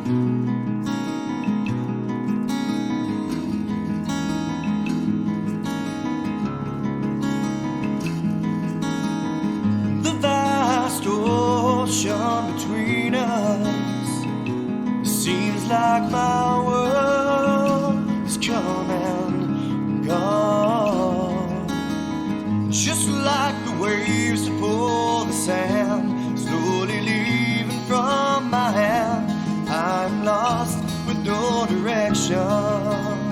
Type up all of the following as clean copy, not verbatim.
The vast ocean between us seems like my world is come and gone. Just like the waves that pull the sand, slowly leaving from my hand. I'm lost with no direction.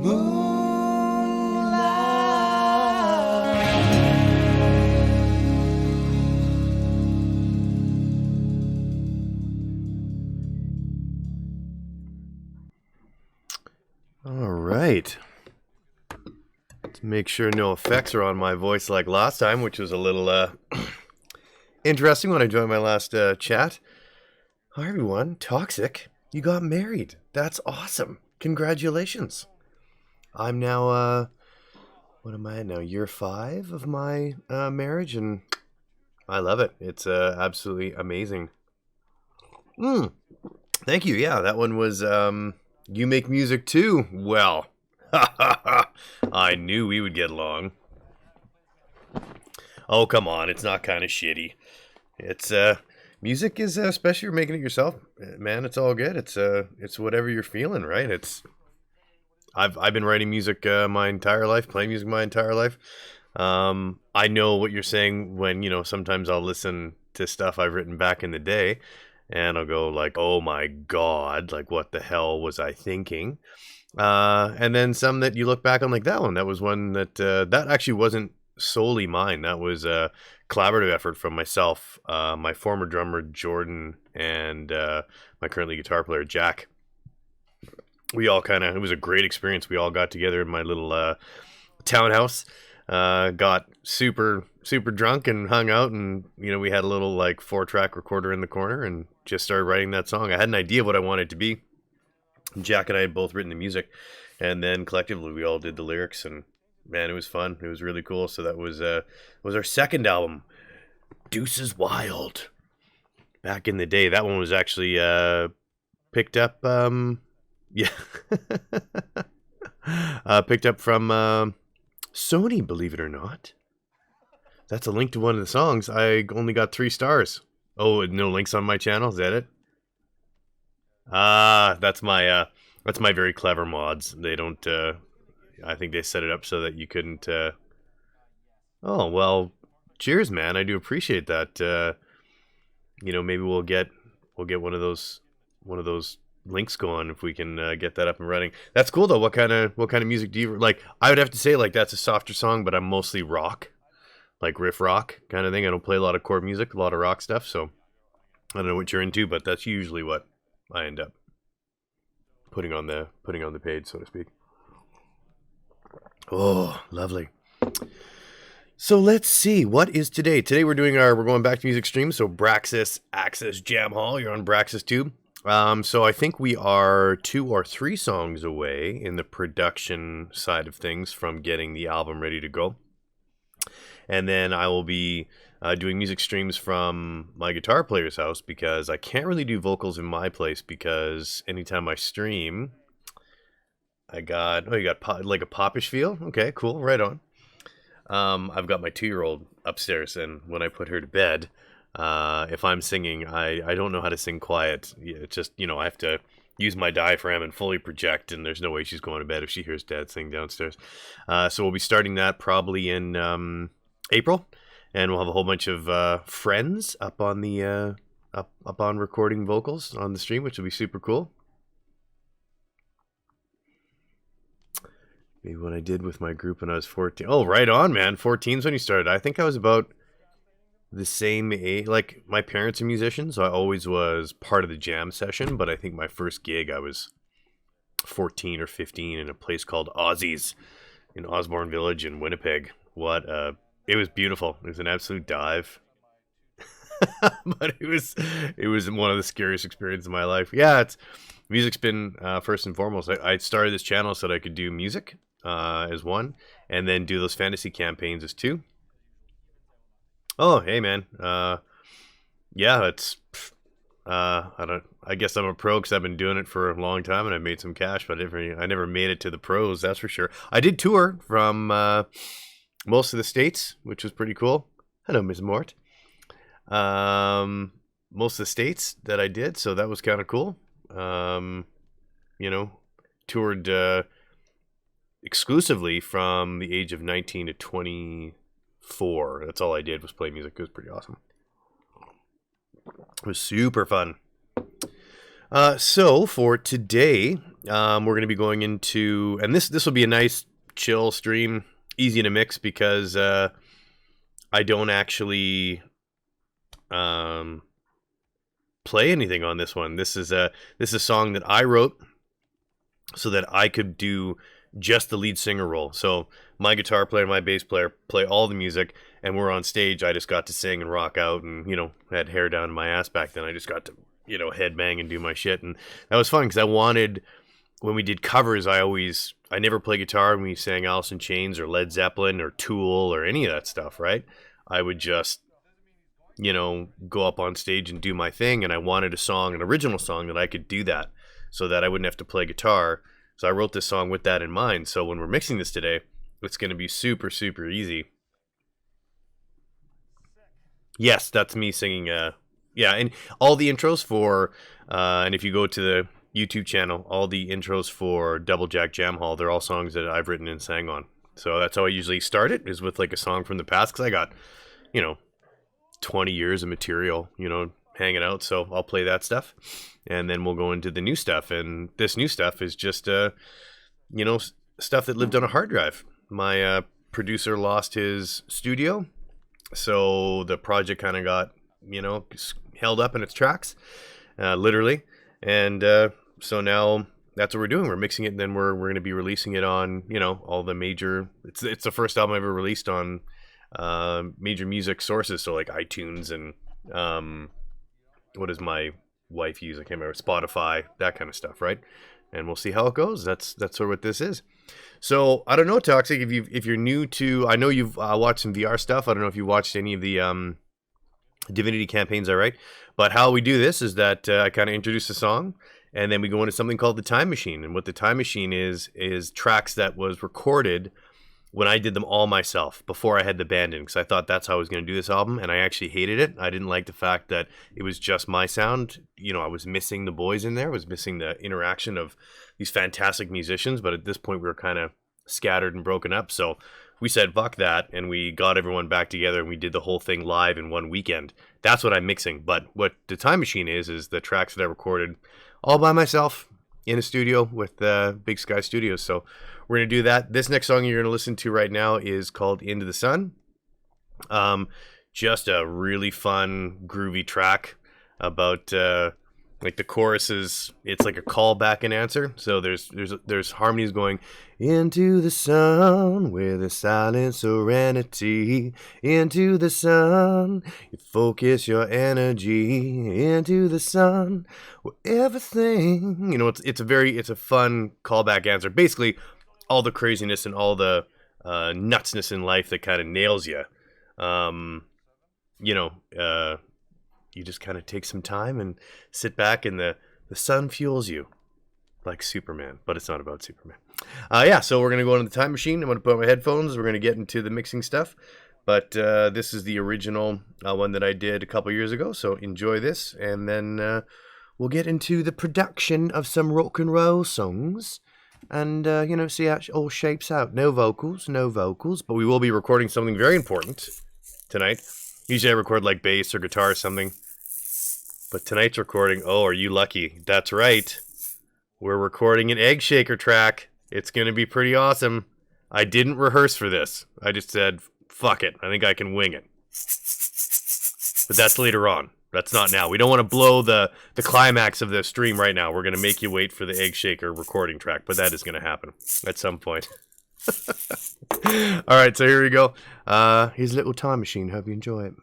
All right. Let's make sure no effects are on my voice like last time, which was a little interesting when I joined my last chat. Hi, everyone. Toxic, you got married. That's awesome. Congratulations. I'm now, what am I at now? Year 5 of my marriage, and I love it. It's absolutely amazing. Thank you. Yeah, that one was, you make music too? Well, I knew we would get along. Oh, come on. It's not kind of shitty. It's, music is, especially if you're making it yourself, man, it's all good. It's whatever you're feeling, right? I've been writing music my entire life, playing music my entire life. I know what you're saying when, sometimes I'll listen to stuff I've written back in the day and I'll go like, oh my God, like what the hell was I thinking? And then some that you look back on like that one, that was one that actually wasn't solely mine. That was a collaborative effort from myself, my former drummer, Jordan, and my currently guitar player, Jack. We all it was a great experience. We all got together in my little townhouse, got super drunk and hung out, and we had a little like 4-track recorder in the corner and just started writing that song. I had an idea of what I wanted it to be. Jack and I had both written the music, and then collectively we all did the lyrics, and man, it was fun. It was really cool. So that was our second album, Deuces Wild. Back in the day, that one was actually picked up picked up from Sony, believe it or not. That's a link to one of the songs. I only got 3 stars. Oh, no links on my channel, is that it? That's my very clever mods. They don't I think they set it up so that you couldn't oh, well, cheers, man. I do appreciate that. Maybe we'll get one of those links going if we can get that up and running. That's cool though. What kind of music do you like? I would have to say like that's a softer song, but I'm mostly rock, like riff rock kind of thing. I don't play a lot of chord music, a lot of rock stuff, so I don't know what you're into, but that's usually what I end up putting on the page, so to speak. Oh, lovely. So let's see, what is today? Today we're going back to music streams. So BraxxisAxes Jam Hall. You're on Braxxis Tube. So I think we are 2 or 3 songs away in the production side of things from getting the album ready to go. And then I will be doing music streams from my guitar player's house because I can't really do vocals in my place because anytime I stream, you got like a popish feel? Okay, cool, right on. I've got my 2-year-old upstairs, and when I put her to bed, if I'm singing, I don't know how to sing quiet. It's just, I have to use my diaphragm and fully project, and there's no way she's going to bed if she hears Dad sing downstairs. So we'll be starting that probably in April, and we'll have a whole bunch of friends up on the up on recording vocals on the stream, which will be super cool. Maybe what I did with my group when I was 14. Oh, right on, man. 14's when you started. I think I was about the same age. Like, my parents are musicians, so I always was part of the jam session, but I think my first gig, I was 14 or 15 in a place called Aussies in Osborne Village in Winnipeg. It was beautiful. It was an absolute dive. But it was one of the scariest experiences of my life. Yeah, music's been first and foremost. I started this channel so that I could do music as one, and then do those fantasy campaigns as 2. Oh, hey man. Yeah, it's I guess I'm a pro because I've been doing it for a long time and I've made some cash, but I never made it to the pros, that's for sure. I did tour from most of the states, which was pretty cool. Hello, Ms. Mort. Most of the states that I did, so that was kind of cool. Toured exclusively from the age of 19 to 24. That's all I did was play music. It was pretty awesome. It was super fun. So for today, we're going to be going into, and this will be a nice chill stream, easy to mix because I don't actually play anything on this one. This is a song that I wrote so that I could do just the lead singer role. So my guitar player, my bass player play all the music, and we're on stage. I just got to sing and rock out, and had hair down to my ass back then. I just got to headbang and do my shit, and that was fun because I wanted, when we did covers, I never play guitar when we sang Alice in Chains or Led Zeppelin or Tool or any of that stuff, right? I would just go up on stage and do my thing, and I wanted an original song that I could do that so that I wouldn't have to play guitar. So I wrote this song with that in mind. So when we're mixing this today, it's going to be super, super easy. Yes, that's me singing. Yeah, and all the intros for, and if you go to the YouTube channel, all the intros for Double Jack Jam Hall, they're all songs that I've written and sang on. So that's how I usually start it, is with like a song from the past, because I got, 20 years of material, hanging out. So I'll play that stuff, and then we'll go into the new stuff. And this new stuff is just, stuff that lived on a hard drive. My producer lost his studio, so the project kind of got, held up in its tracks, literally. And so now that's what we're doing. We're mixing it, and then we're going to be releasing it on, all the major. It's the first album I ever released on major music sources, so like iTunes and what does my wife use? I can't remember. Spotify, that kind of stuff, right? And we'll see how it goes. That's sort of what this is. So I don't know, Toxic. If you're new to, I know you've watched some VR stuff. I don't know if you watched any of the Divinity campaigns I write. But how we do this is that I kind of introduce a song, and then we go into something called the Time Machine. And what the Time Machine is tracks that was recorded when I did them all myself before I had the band in, because I thought that's how I was going to do this album, and I actually hated it. I didn't like the fact that it was just my sound. I was missing the boys in there. I was missing the interaction of these fantastic musicians, but at this point we were kind of scattered and broken up. So we said, fuck that, and we got everyone back together, and we did the whole thing live in one weekend. That's what I'm mixing. But what the Time Machine is the tracks that I recorded all by myself in a studio with Big Sky Studios. So we're going to do that. This next song you're going to listen to right now is called Into the Sun. Just a really fun, groovy track about like the choruses. It's like a call back and answer. So there's harmonies going into the sun with a silent serenity. Into the sun, you focus your energy. Into the sun, where everything. It's a fun callback answer. Basically, all the craziness and all the nutsness in life that kind of nails you. You just kind of take some time and sit back, and the sun fuels you like Superman, but it's not about Superman. So we're going to go into the Time Machine. I'm going to put on my headphones. We're going to get into the mixing stuff. But this is the original one that I did a couple years ago. So enjoy this, and then we'll get into the production of some rock and roll songs. And, see how it all shapes out. No vocals, but we will be recording something very important tonight. Usually I record like bass or guitar or something. But tonight's recording, are you lucky? That's right. We're recording an Egg Shaker track. It's going to be pretty awesome. I didn't rehearse for this. I just said, fuck it. I think I can wing it. But that's later on. That's not now. We don't want to blow the climax of the stream right now. We're going to make you wait for the Egg Shaker recording track, but that is going to happen at some point. All right, so here we go. Here's a little Time Machine. Hope you enjoy it.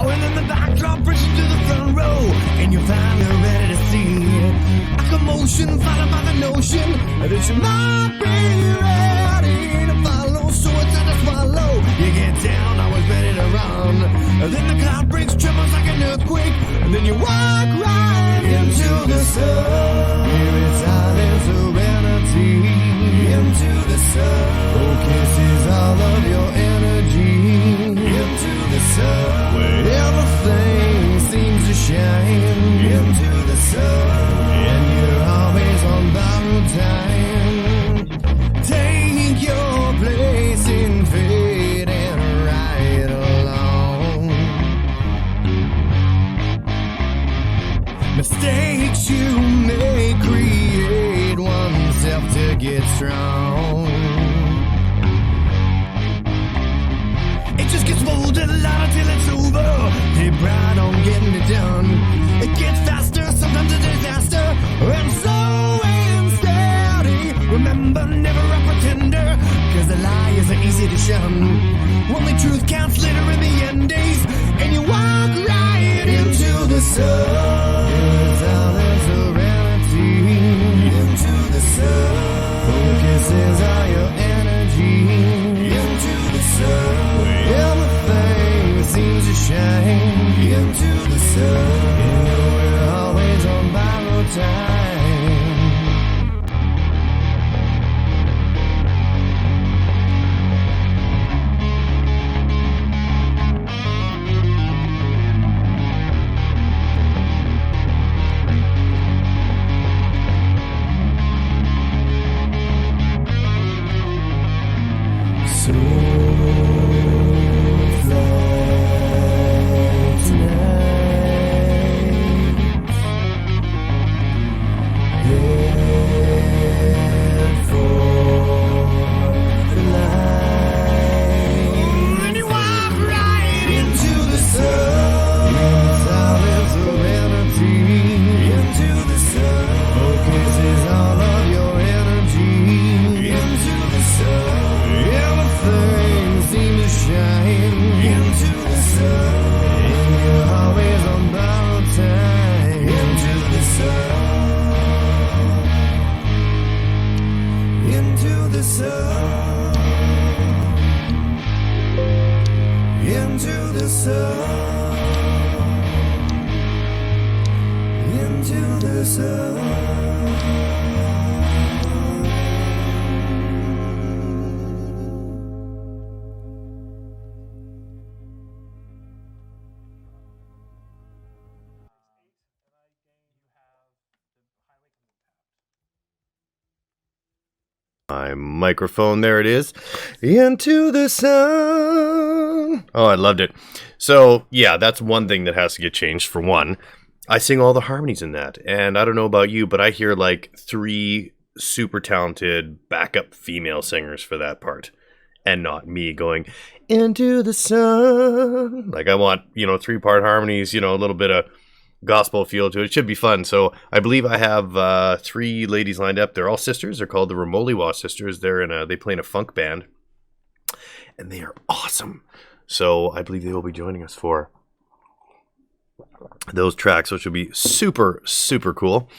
And then the backdrop pushes to the front row, and you finally ready to see A commotion followed by the notion that you might be ready to follow, so it's time to swallow. You get down, I was ready to run. Then the cloud breaks, trembles like an earthquake, and then you walk right into the sun. Here is silent serenity. Into the sun. Focuses all of your energy. Into the sun. Where everything seems to shine. Into the sun. And you're always on borrowed time. Take your place in fate and ride along. Mistakes you may create oneself to get strong. It just gets molded louder till it's over. They bright on getting it done. It gets faster, sometimes a disaster, and so unsteady. Remember, never a pretender, cause the lie isn't easy to shun. Only truth counts later in the end days, and you walk right into the sun. Silent serenity. Into the sun. Focuses all your energy. Into the sun. Everything seems to shine. Into the sun. You know we're always on borrowed time. My microphone, there it is. Into the sun. Oh, I loved it. So, yeah, that's one thing that has to get changed. For one, I sing all the harmonies in that. And I don't know about you, but I hear like 3 super talented backup female singers for that part. And not me going, into the sun. Like, I want, 3-part harmonies, a little bit of gospel feel to it. It should be fun. So I believe I have 3 ladies lined up. They're all sisters. They're called the Romulan Sisters. They play in a funk band, and they are awesome. So I believe they will be joining us for those tracks, which will be super, super cool.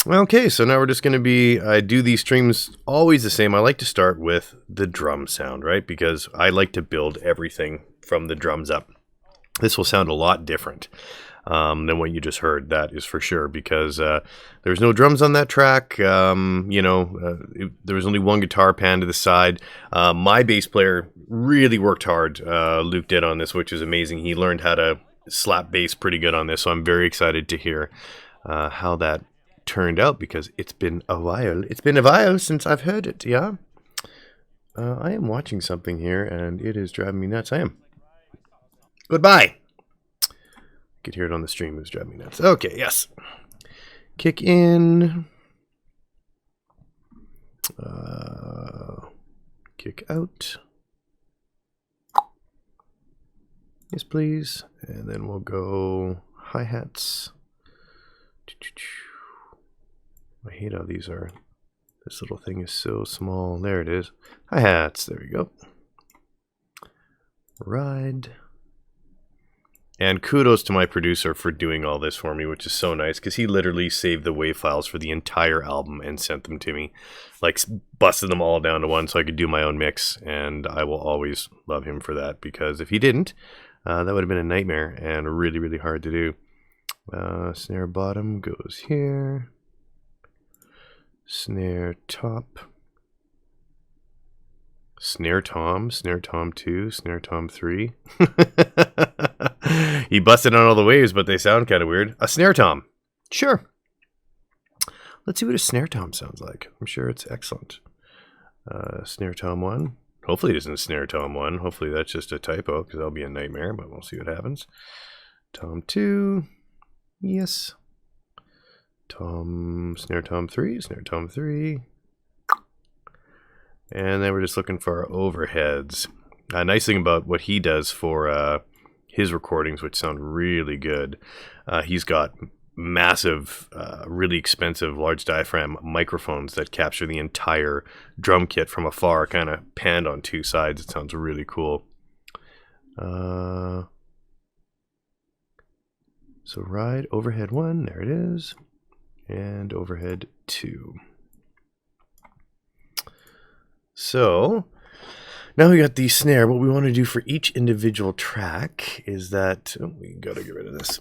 Okay, so now we're just going to be, I do these streams always the same. I like to start with the drum sound, right? Because I like to build everything from the drums up. This will sound a lot different than what you just heard, that is for sure, because there's no drums on that track. There was only one guitar pan to the side. My bass player really worked hard, Luke did, on this, which is amazing. He learned how to slap bass pretty good on this, so I'm very excited to hear how that turned out, because it's been a while. It's been a while since I've heard it, yeah? I am watching something here, and it is driving me nuts. I am. Goodbye. Could hear it on the stream. It was driving me nuts. Okay, yes. Kick in. Kick out. Yes, please. And then we'll go hi-hats. I hate how these are. This little thing is so small. There it is. Hi-hats. There we go. Ride. And kudos to my producer for doing all this for me, which is so nice, because he literally saved the WAV files for the entire album and sent them to me. Like, busted them all down to one so I could do my own mix, and I will always love him for that, because if he didn't, that would have been a nightmare and really, really hard to do. Snare bottom goes here. Snare top. Snare tom 2, snare tom 3. He busted on all the waves, but they sound kind of weird. A snare tom. Sure. Let's see what a snare tom sounds like. I'm sure it's excellent. Snare tom 1. Hopefully it isn't snare tom 1. Hopefully that's just a typo, because that'll be a nightmare, but we'll see what happens. Tom 2. Yes. Snare tom 3, snare tom 3. And then we're just looking for our overheads. A nice thing about what he does for his recordings, which sound really good, he's got massive, really expensive, large diaphragm microphones that capture the entire drum kit from afar, kind of panned on two sides. It sounds really cool. So ride overhead 1, there it is, and overhead 2. So now we got the snare. What we want to do for each individual track is that we got to get rid of this.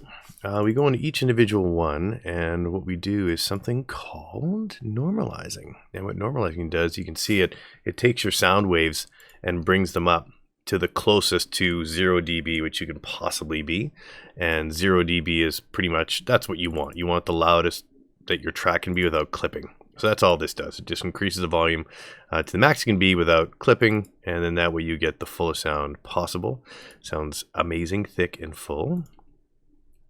We go into each individual one, and what we do is something called normalizing. And what normalizing does, you can see it takes your sound waves and brings them up to the closest to 0 dB, which you can possibly be. And 0 dB is pretty much, that's what you want. You want the loudest that your track can be without clipping. So that's all this does. It just increases the volume to the max it can be without clipping, and then that way you get the fullest sound possible. Sounds amazing, thick and full.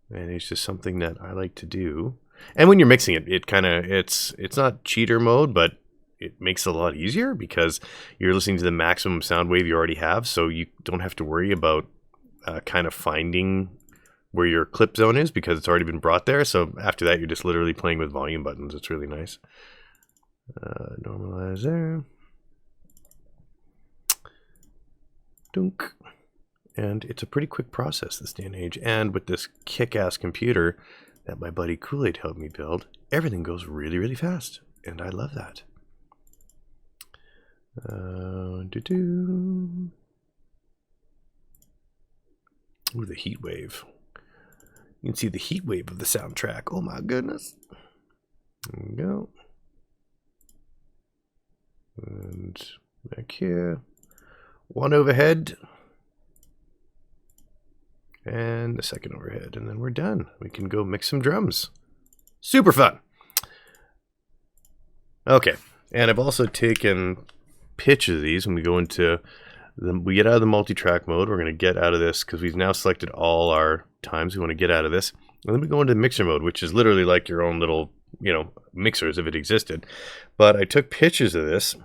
And it's just something that I like to do. And when you're mixing it, it's not cheater mode, but it makes it a lot easier because you're listening to the maximum sound wave you already have, so you don't have to worry about kind of finding where your clip zone is because it's already been brought there. So after that, you're just literally playing with volume buttons. It's really nice. Normalize there. Dunk. And it's a pretty quick process this day and age. And with this kick-ass computer that my buddy Kool-Aid helped me build, everything goes really, really fast. And I love that. Ooh, the heat wave. You can see the heat wave of the soundtrack. Oh my goodness. There we go. And back here. One overhead. And the second overhead. And then we're done. We can go mix some drums. Super fun. Okay. And I've also taken pictures of these when we go into we get out of the multi-track mode. We're going to get out of this because we've now selected all our times. We want to get out of this. And then we go into mixer mode, which is literally like your own little, mixers if it existed. But I took pictures of this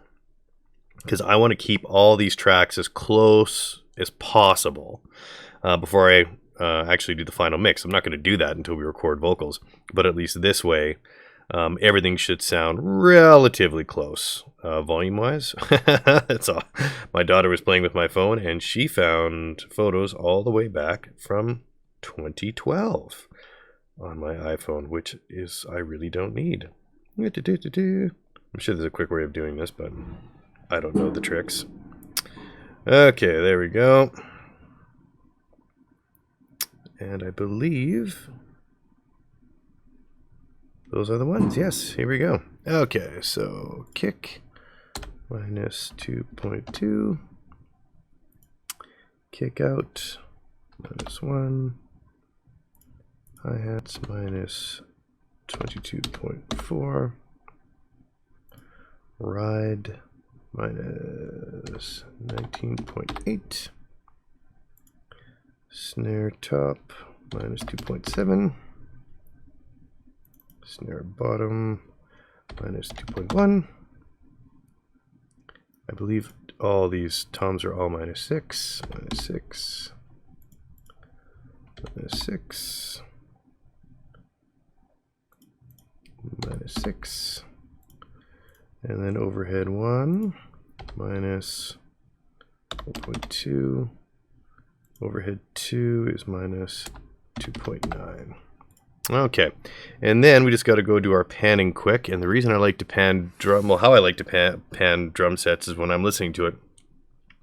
because I want to keep all these tracks as close as possible before I actually do the final mix. I'm not going to do that until we record vocals. But at least this way, everything should sound relatively close volume-wise. That's all. My daughter was playing with my phone, and she found photos all the way back from 2012 on my iPhone, which is I really don't need. I'm sure there's a quick way of doing this, but I don't know the tricks. Okay, there we go. And I believe those are the ones. Yes, here we go. Okay, so kick minus 2.2. Kick out minus 1. Hi-hats minus 22.4. Ride minus 19.8. Snare top minus 2.7. Snare bottom minus 2.1. I believe all these toms are all minus 6. Minus 6. Minus 6. Minus 6. And then overhead 1 minus 1.2 Overhead 2 is minus 2.9. Okay, and then we just got to go do our panning quick. And the reason I like to pan drum, well, how I like to pan drum sets is when I'm listening to it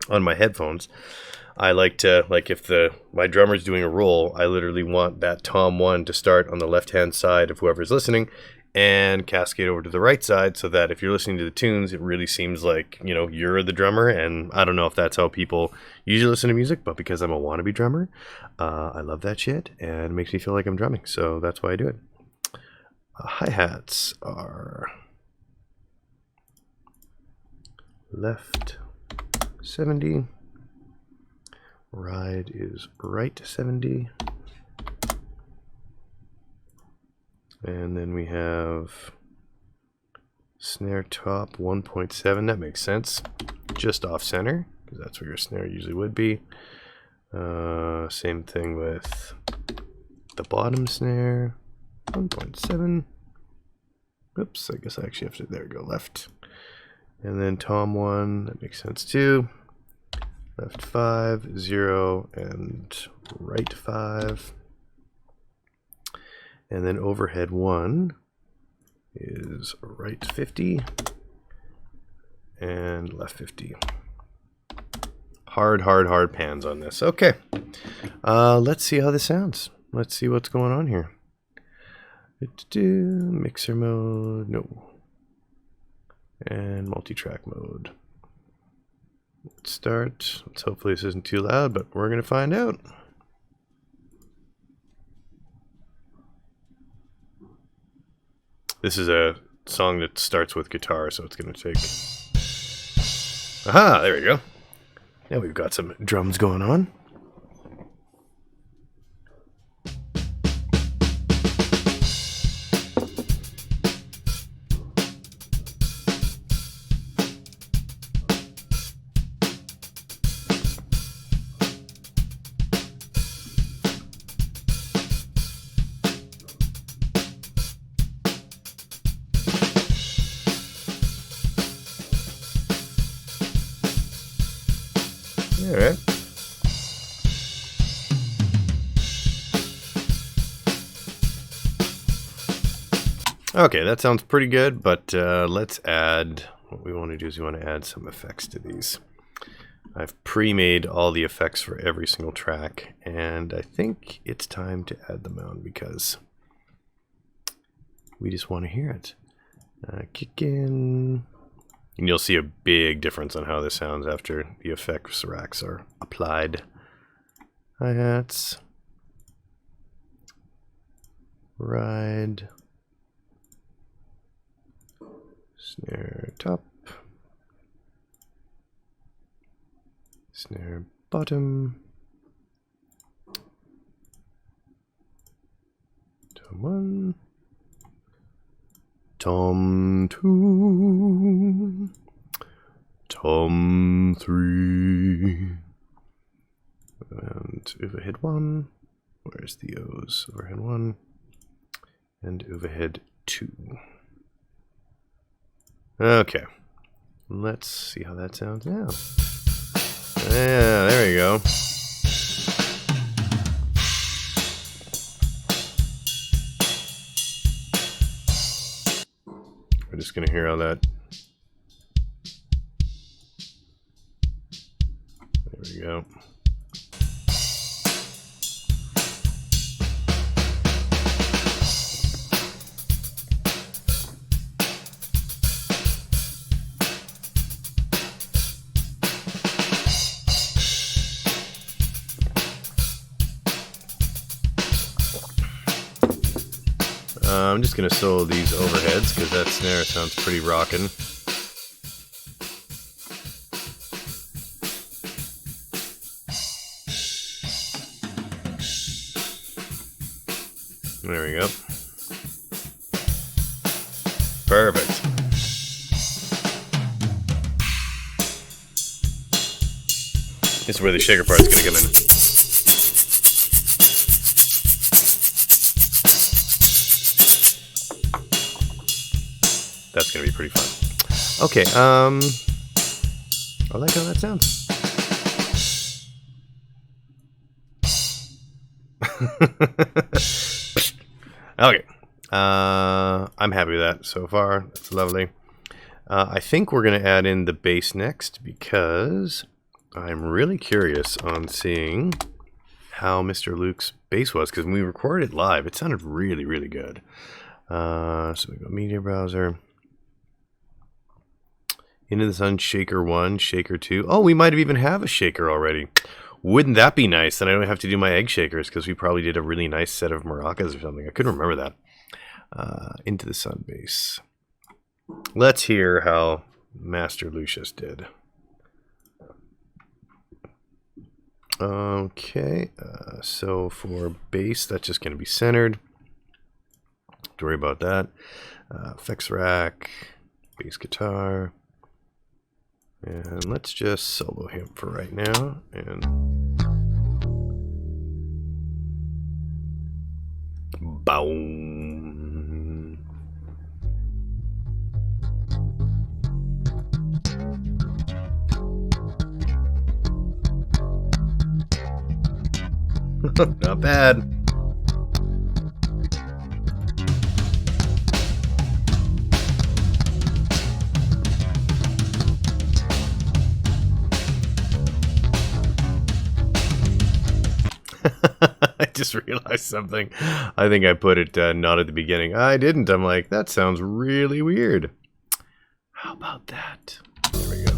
on my headphones. I like to, like, if my drummer's doing a roll, I literally want that tom 1 to start on the left-hand side of whoever's listening and cascade over to the right side, so that if you're listening to the tunes, it really seems like, you know, you're the drummer. And I don't know if that's how people usually listen to music, but because I'm a wannabe drummer, I love that shit, and it makes me feel like I'm drumming, so that's why I do it. Hi-hats are left 70, ride is right 70, and then we have snare top 1.7. That makes sense, just off center, because that's where your snare usually would be. Same thing with the bottom snare, 1.7. Oops, I guess I actually have to, there we go, left. And then tom 1, that makes sense too. Left 5, 0, and right 5. And then overhead 1 is right 50 and left 50. Hard pans on this. Okay, let's see how this sounds. Let's see what's going on here. Mixer mode, no. And multi-track mode. Let's start. Hopefully this isn't too loud, but we're going to find out. This is a song that starts with guitar, so it's going to take... Aha, there we go. Now we've got some drums going on. All right. Okay, that sounds pretty good, but let's add, what we want to do is we want to add some effects to these. I've pre-made all the effects for every single track, and I think it's time to add them on because we just want to hear it. Kick in. And you'll see a big difference on how this sounds after the effects racks are applied. Hi-hats. Ride. Snare top. Snare bottom. Tom 1. Tom 2, Tom 3, and overhead 1, where's the O's? Overhead 1, and overhead 2. Okay, let's see how that sounds now. Yeah, there we go. We're just going to hear all that. There we go. I'm just going to solo these overheads because that snare sounds pretty rockin'. There we go. Perfect. This is where the shaker part's going to come in. That's gonna be pretty fun. Okay, I like how that sounds. Okay. I'm happy with that so far. That's lovely. I think we're going to add in the bass next because I'm really curious on seeing how Mr. Luke's bass was, because when we recorded it live, it sounded really, really good. So we go media browser. Into the Sun, Shaker 1, Shaker 2. Oh, we might even have a shaker already. Wouldn't that be nice? Then I don't have to do my egg shakers, because we probably did a really nice set of maracas or something. I couldn't remember that. Into the Sun bass. Let's hear how Master Lucius did. Okay, so for bass, that's just going to be centered. Don't worry about that. Effects rack, bass guitar. And let's just solo him for right now. And boom. Not bad. I just realized something. I think I put it not at the beginning. I didn't. I'm like, that sounds really weird. How about that? There we go.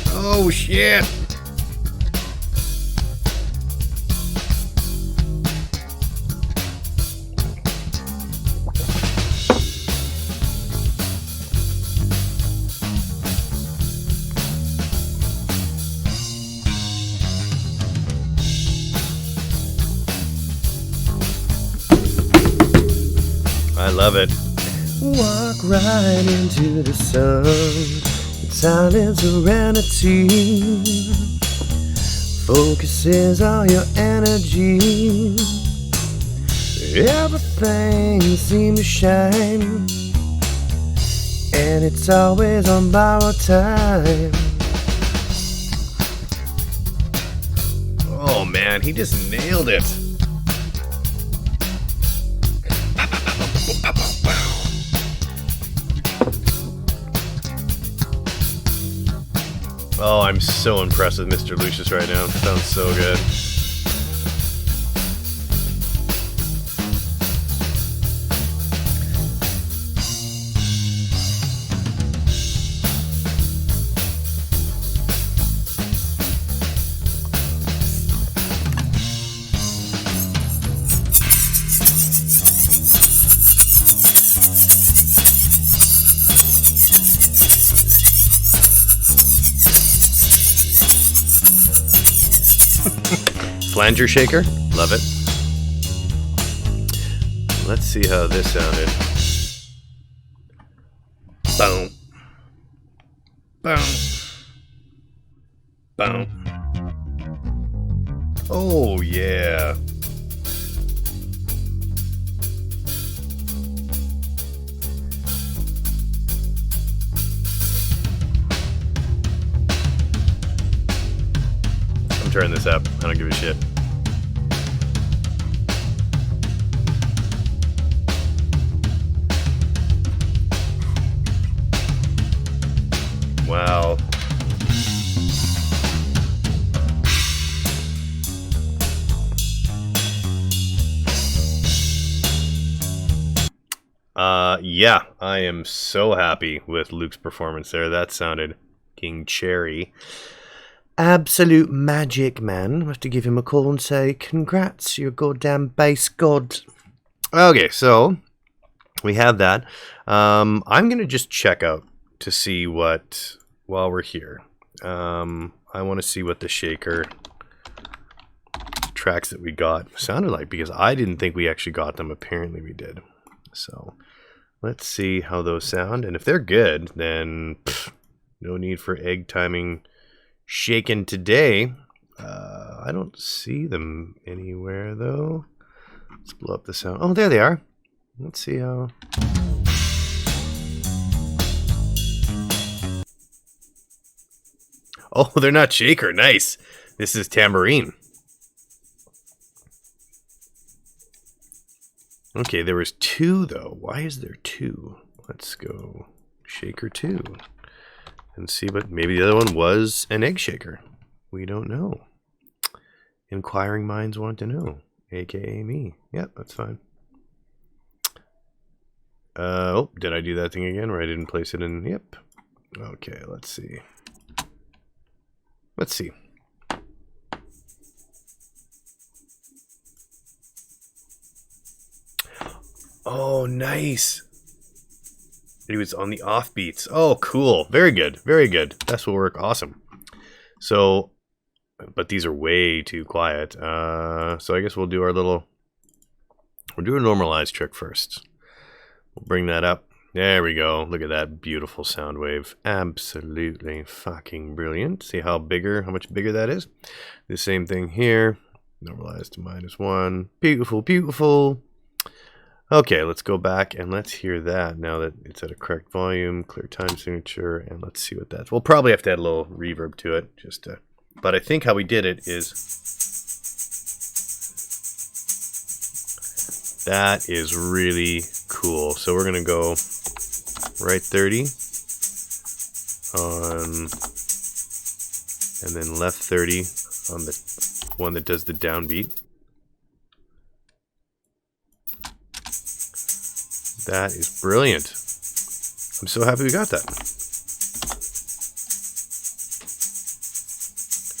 Oh, shit. I love it. Walk right into the sun. It's silent serenity. Focuses all your energy. Everything seems to shine. And it's always on borrowed time. Oh man, he just nailed it. Oh, I'm so impressed with Mr. Lucius right now. It sounds so good. Flanger shaker, love it. Let's see how this sounded. Boom. Boom. Boom. Oh yeah. I'm turning this up. I don't give a shit. Wow. Yeah, I am so happy with Luke's performance there. That sounded King Cherry. Absolute magic, man. I have to give him a call and say, congrats, you're a goddamn bass god. Okay, so we have that. I'm going to just check out to see what, while we're here, I want to see what the shaker tracks that we got sounded like, because I didn't think we actually got them. Apparently we did. So let's see how those sound. And if they're good, then no need for egg timing shaken today. I don't see them anywhere though. Let's blow up the sound. Oh, there they are. Let's see how. Oh, they're not shaker. Nice. This is tambourine. Okay, there was 2 though. Why is there 2? Let's go shaker 2 and see what, maybe the other one was an egg shaker. We don't know. Inquiring minds want to know, aka me. Yep, that's fine. Oh, did I do that thing again where I didn't place it in? Yep. Okay, let's see. Let's see. Oh, nice. He was on the offbeats. Oh, cool. Very good. Very good. This will work. Awesome. So, but these are way too quiet. So I guess we'll do our little, we'll do a normalized trick first. We'll bring that up. There we go. Look at that beautiful sound wave. Absolutely fucking brilliant. See how much bigger that is? The same thing here. Normalized to -1. Beautiful, beautiful. Okay, let's go back and let's hear that now that it's at a correct volume, clear time signature, and let's see what that's. We'll probably have to add a little reverb to it, just to, but I think how we did it is, that is really cool. So we're gonna go right 30 on, and then left 30 on the one that does the downbeat. That is brilliant. I'm so happy we got that.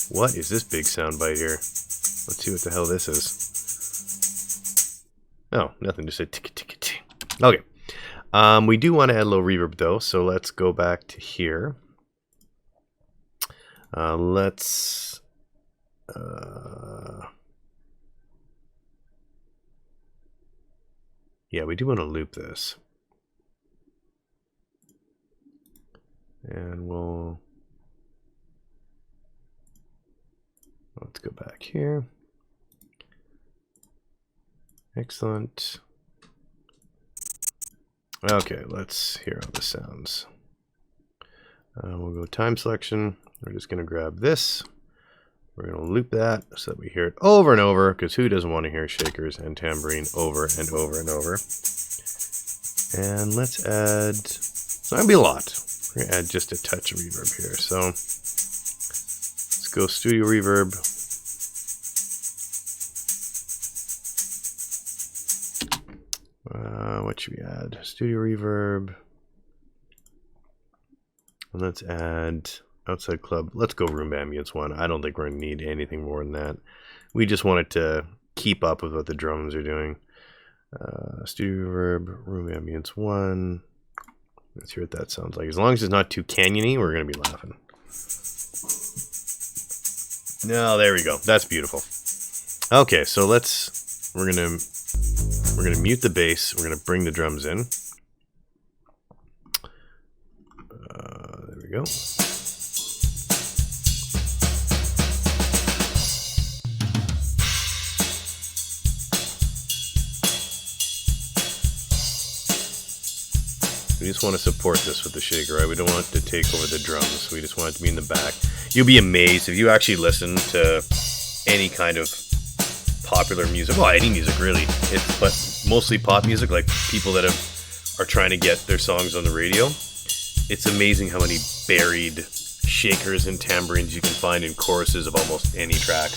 What is this big sound bite here? Let's see what the hell this is. Oh, nothing, just a tick, tick, tick. Okay. We do want to add a little reverb though, so let's go back to here. Yeah, we do want to loop this. And let's go back here. Excellent. Okay, let's hear how this sounds. We'll go time selection. We're just going to grab this. We're going to loop that so that we hear it over and over, because who doesn't want to hear shakers and tambourine over and over and over? And let's add, it's not going to be a lot. We're going to add just a touch of reverb here. So let's go studio reverb. What should we add? Studio reverb. And let's add outside club. Let's go room ambience 1. I don't think we're going to need anything more than that. We just want it to keep up with what the drums are doing. Studio reverb, room ambience 1. Let's hear what that sounds like. As long as it's not too canyony, we're going to be laughing. No, there we go. That's beautiful. Okay, so we're gonna mute the bass. We're gonna bring the drums in. There we go. We just want to support this with the shaker, right? We don't want it to take over the drums. We just want it to be in the back. You'll be amazed if you actually listen to any kind of popular music. Well, any music really. But mostly pop music, like people that are trying to get their songs on the radio. It's amazing how many buried shakers and tambourines you can find in choruses of almost any track.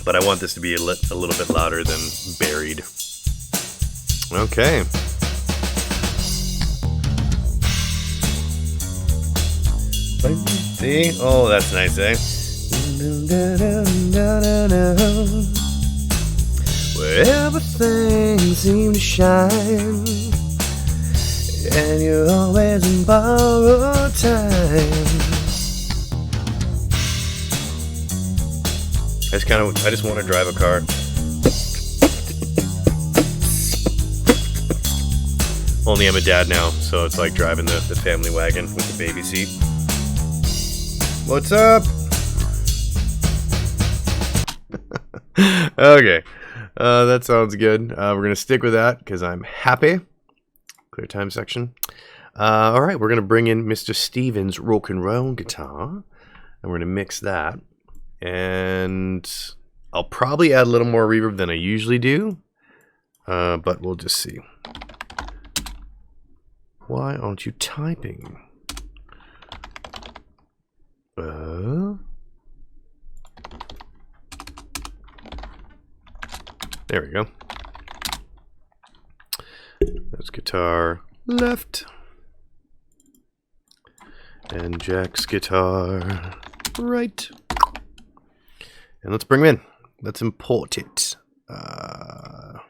But I want this to be a little bit louder than buried. Okay. See? Oh, that's nice, eh? Where everything seems to shine, and you're always in borrowed time. I just want to drive a car. Only I'm a dad now, so it's like driving the family wagon with the baby seat. What's up? Okay, that sounds good. We're going to stick with that because I'm happy. Clear time section. All right, we're going to bring in Mr. Stevens' rock and roll guitar. And we're going to mix that. And I'll probably add a little more reverb than I usually do. But we'll just see. Why aren't you typing? There we go. That's guitar left. And Jack's guitar right. And let's bring him in. Let's import it. Now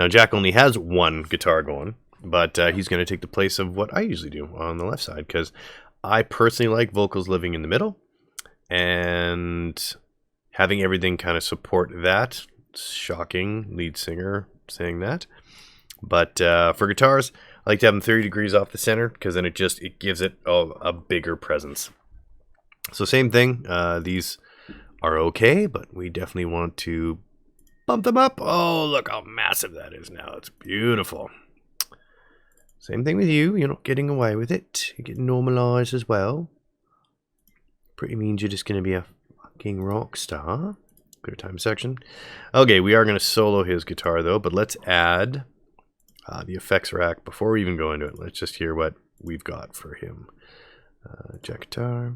Jack only has one guitar going, but he's going to take the place of what I usually do on the left side, because I personally like vocals living in the middle and having everything kind of support that. Shocking lead singer saying that. But for guitars, I like to have them 30 degrees off the center, because then it gives it a bigger presence. So same thing. These are okay, but we definitely want to bump them up. Oh, look how massive that is now. It's beautiful. Same thing with you. You're not getting away with it. You get normalized as well. Pretty means you're just going to be a fucking rock star. Clear time section. Okay, we are going to solo his guitar though, but let's add the effects rack before we even go into it. Let's just hear what we've got for him. Jack guitar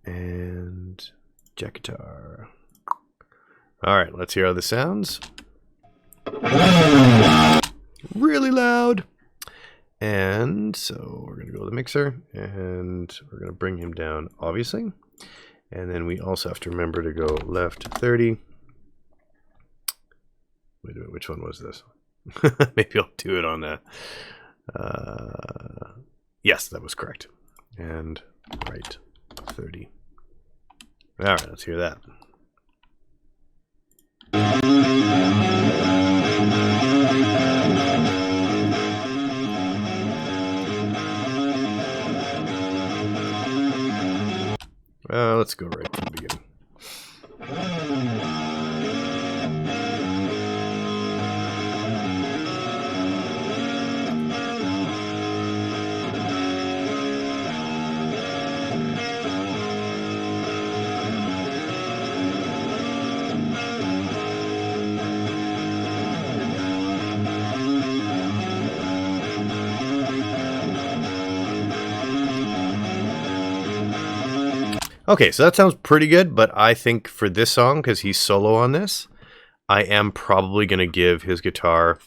and Jack guitar. All right, let's hear how this sounds. Really loud. And so we're going to go to the mixer and we're going to bring him down, obviously. And then we also have to remember to go left 30. Wait a minute, which one was this? Maybe I'll do it on that. Yes, that was correct. And right 30. All right, let's hear that. Let's go right from the beginning. Okay, so that sounds pretty good, but I think for this song, because he's solo on this, I am probably going to give his guitar,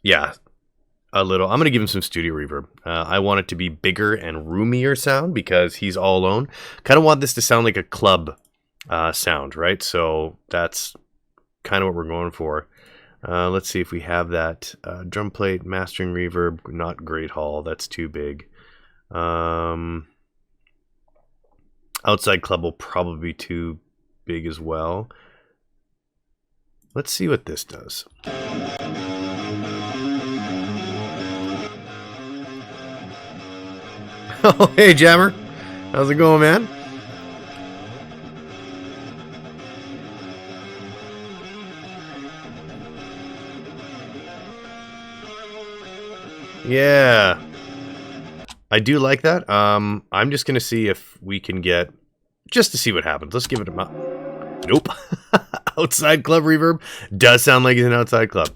a little. I'm going to give him some studio reverb. I want it to be bigger and roomier sound because he's all alone. Kind of want this to sound like a club sound, right? So that's kind of what we're going for. Let's see if we have that. Drum plate, mastering reverb, not Great Hall. That's too big. Outside club will probably be too big as well. Let's see what this does. Oh, hey, Jammer. How's it going, man? Yeah. I do like that. I'm just going to see if we can get... Just to see what happens. Let's give it a... Nope. Outside club reverb does sound like it's an outside club.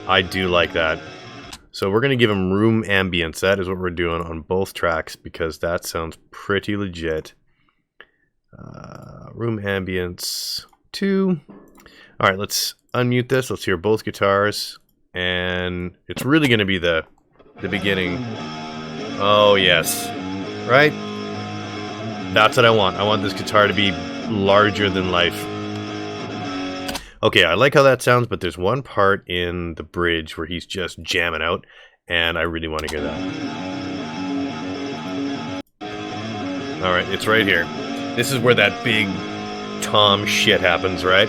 I do like that. So we're going to give him room ambience. That is what we're doing on both tracks because that sounds pretty legit. Room ambience 2. All right, let's unmute this. Let's hear both guitars. And it's really going to be the beginning. Oh, yes. Right? That's what I want. I want this guitar to be larger than life. Okay, I like how that sounds, but there's one part in the bridge where he's just jamming out, and I really want to hear that. All right, it's right here. This is where that big tom shit happens, right?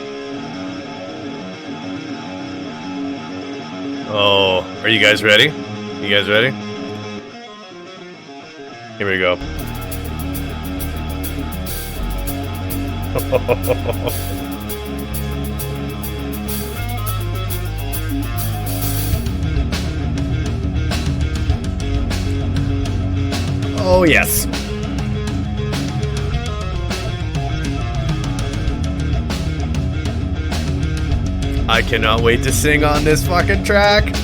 Oh, are you guys ready? You guys ready? Here we go. Oh, yes. I cannot wait to sing on this fucking track.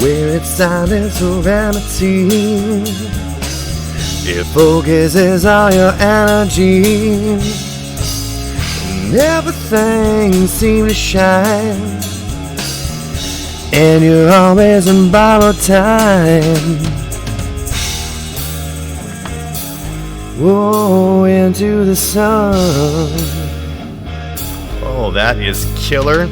Where it's silent serenity, it focuses all your energy, and everything seems to shine, and you're always in borrowed time. Whoa, into the sun. Oh, that is killer.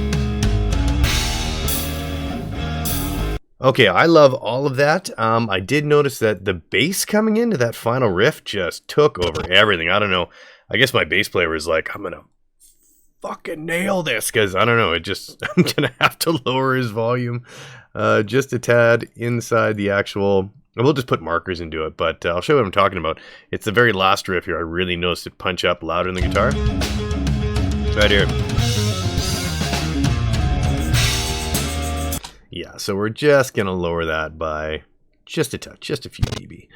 Okay, I love all of that. I did notice that the bass coming into that final riff just took over everything. I don't know. I guess my bass player was like, I'm gonna fucking nail this, because I don't know. It just I'm gonna have to lower his volume just a tad inside the actual. We'll just put markers into it, but I'll show you what I'm talking about. It's the very last riff here. I really noticed it punch up louder in the guitar. Right here. Yeah, so we're just going to lower that by just a touch, just a few dB.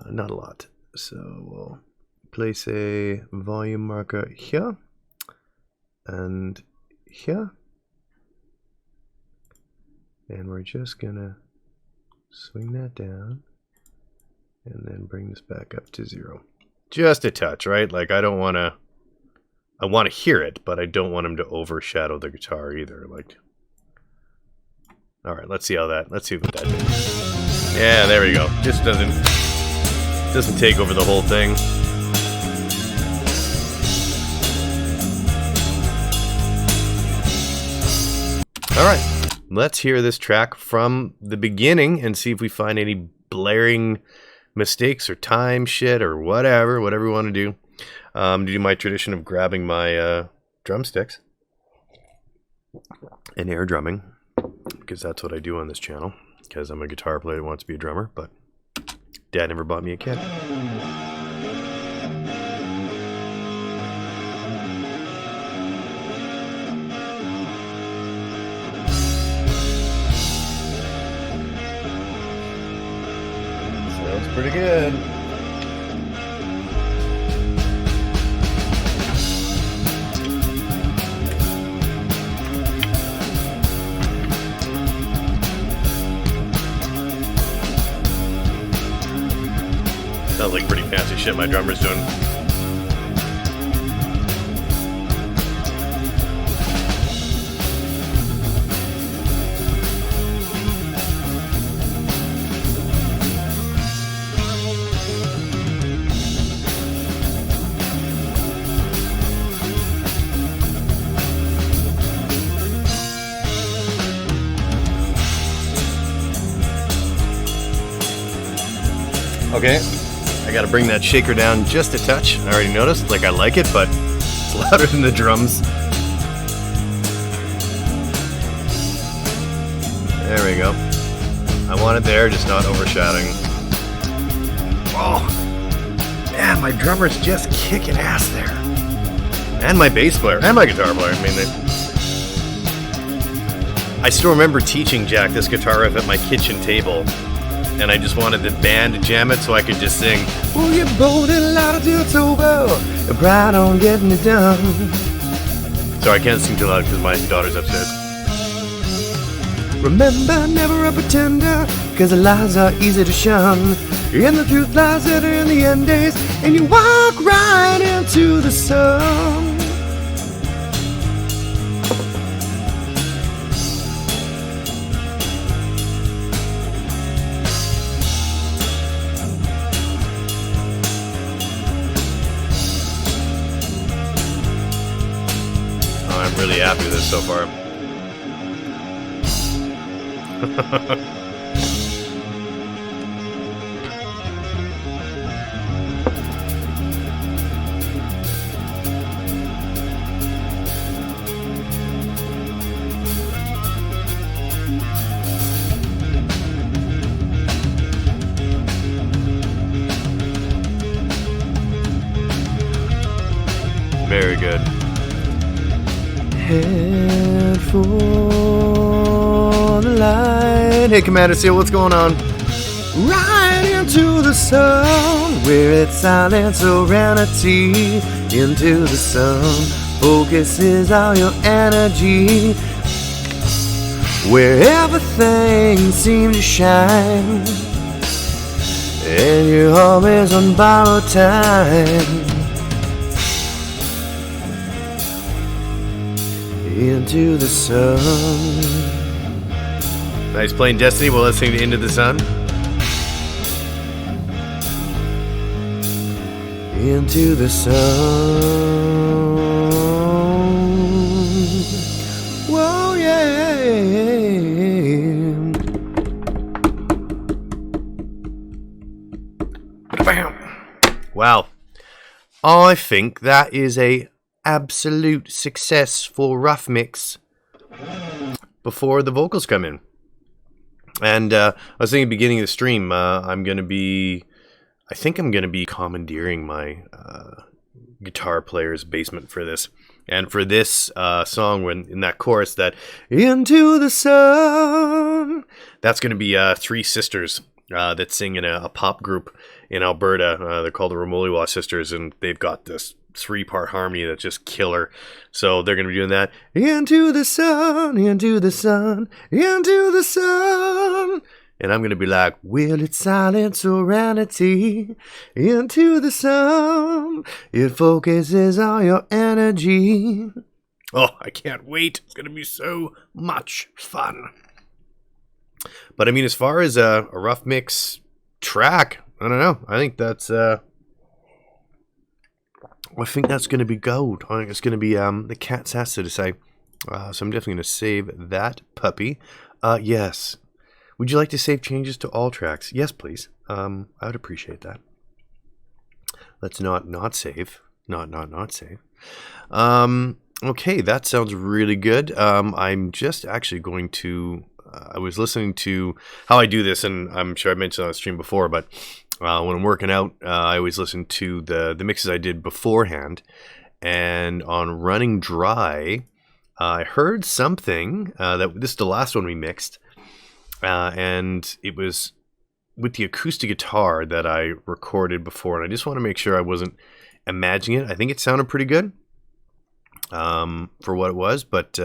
Not a lot. So we'll place a volume marker here and here. And we're just going to swing that down and then bring this back up to 0. Just a touch, right? Like I want to hear it, but I don't want him to overshadow the guitar either. Like, all right, let's see what that does. Yeah, there we go. Just doesn't take over the whole thing. All right. Let's hear this track from the beginning and see if we find any blaring mistakes or time shit or whatever we want to do. To do my tradition of grabbing my drumsticks and air drumming, because that's what I do on this channel, because I'm a guitar player who wants to be a drummer, but Dad never bought me a kit. Sounds pretty good. Sounds like pretty fancy shit my drummer's doing. Okay, I gotta bring that shaker down just a touch. I already noticed, like I like it, but it's louder than the drums. There we go. I want it there, just not overshadowing. Oh, man, my drummer's just kicking ass there. And my bass player, and my guitar player. I mean, I still remember teaching Jack this guitar riff at my kitchen table. And I just wanted the band to jam it so I could just sing, "Oh, you bold and loud to do it so well, you're proud on getting it done." Sorry, I can't sing too loud because my daughter's upstairs. Remember, never a pretender, cause the lies are easy to shun, and the truth lies that in the end days, and you walk right into the sun. I'm really happy with this so far. Very good. Head for on the line. Hey, Commander Seal, what's going on? Right into the sun, where it's silent serenity. Into the sun, focuses all your energy. Where everything seems to shine, and you're always on borrowed time. Into the sun. Nice playing Destiny while listening to Into the Sun. Into the sun. Whoa, yeah. Bam. Wow. I think that is a absolute success for rough mix before the vocals come in. And I was thinking at the beginning of the stream, I think I'm going to be commandeering my guitar player's basement for this. And for this song, when in that chorus, that into the sun, that's going to be three sisters that sing in a pop group in Alberta. They're called the Romulan Sisters, and they've got this 3-part harmony that's just killer. So they're going to be doing that. Into the sun, into the sun, into the sun. And I'm going to be like, will it silence serenity? Into the sun, it focuses all your energy. Oh, I can't wait. It's going to be so much fun. But I mean, as far as a rough mix track, I don't know. I think that's going to be gold. I think it's going to be the cat's ass, so to say. So I'm definitely going to save that puppy. Yes. Would you like to save changes to all tracks? Yes, please. I would appreciate that. Let's not save. Not save. Okay, that sounds really good. I'm just actually going to... I was listening to how I do this, and I'm sure I mentioned on the stream before, but when I'm working out, I always listen to the mixes I did beforehand. And on Running Dry, I heard something that this is the last one we mixed, and it was with the acoustic guitar that I recorded before, and I just want to make sure I wasn't imagining it. I think it sounded pretty good for what it was, but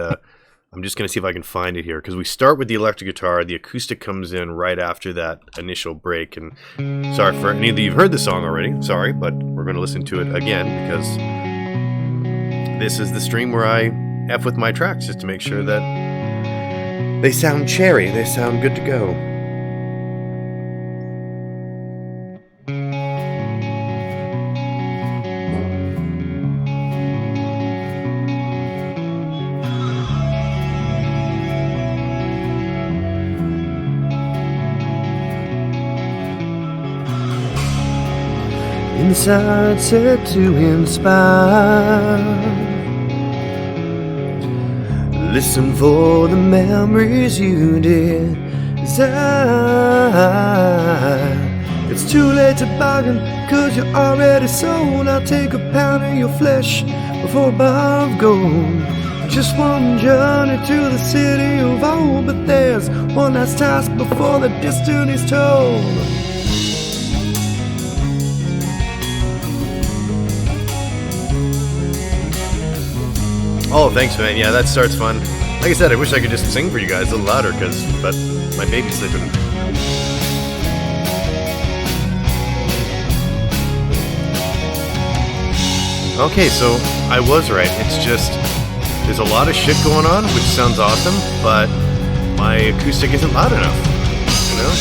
I'm just going to see if I can find it here, because we start with the electric guitar. The acoustic comes in right after that initial break. And sorry for any of you who've heard the song already. Sorry, but we're going to listen to it again, because this is the stream where I F with my tracks just to make sure that they sound cherry. They sound good to go. Inside set to inspire. Listen for the memories you desire. It's too late to bargain, cause you're already sold. I'll take a pound of your flesh before a bar of gold. Just one journey to the city of old, but there's one last task before the destiny is told. Oh, thanks, man. Yeah, that starts fun. Like I said, I wish I could just sing for you guys a little louder, but my baby's sleeping. Okay, so I was right. It's just, there's a lot of shit going on, which sounds awesome, but my acoustic isn't loud enough, you know?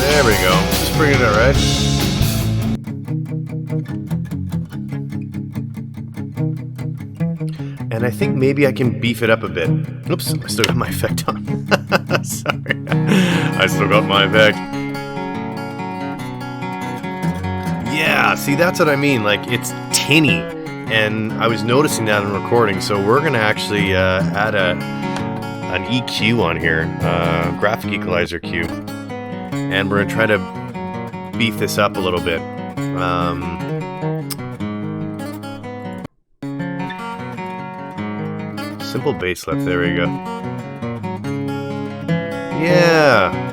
There we go. Just bring it out, right? And I think maybe I can beef it up a bit. Oops, I still got my effect on. Sorry. I still got my effect. Yeah, see, that's what I mean. Like, it's tinny. And I was noticing that in recording. So we're going to actually add an EQ on here. Graphic equalizer cue. And we're going to try to beef this up a little bit. Simple bass lift. There we go. Yeah.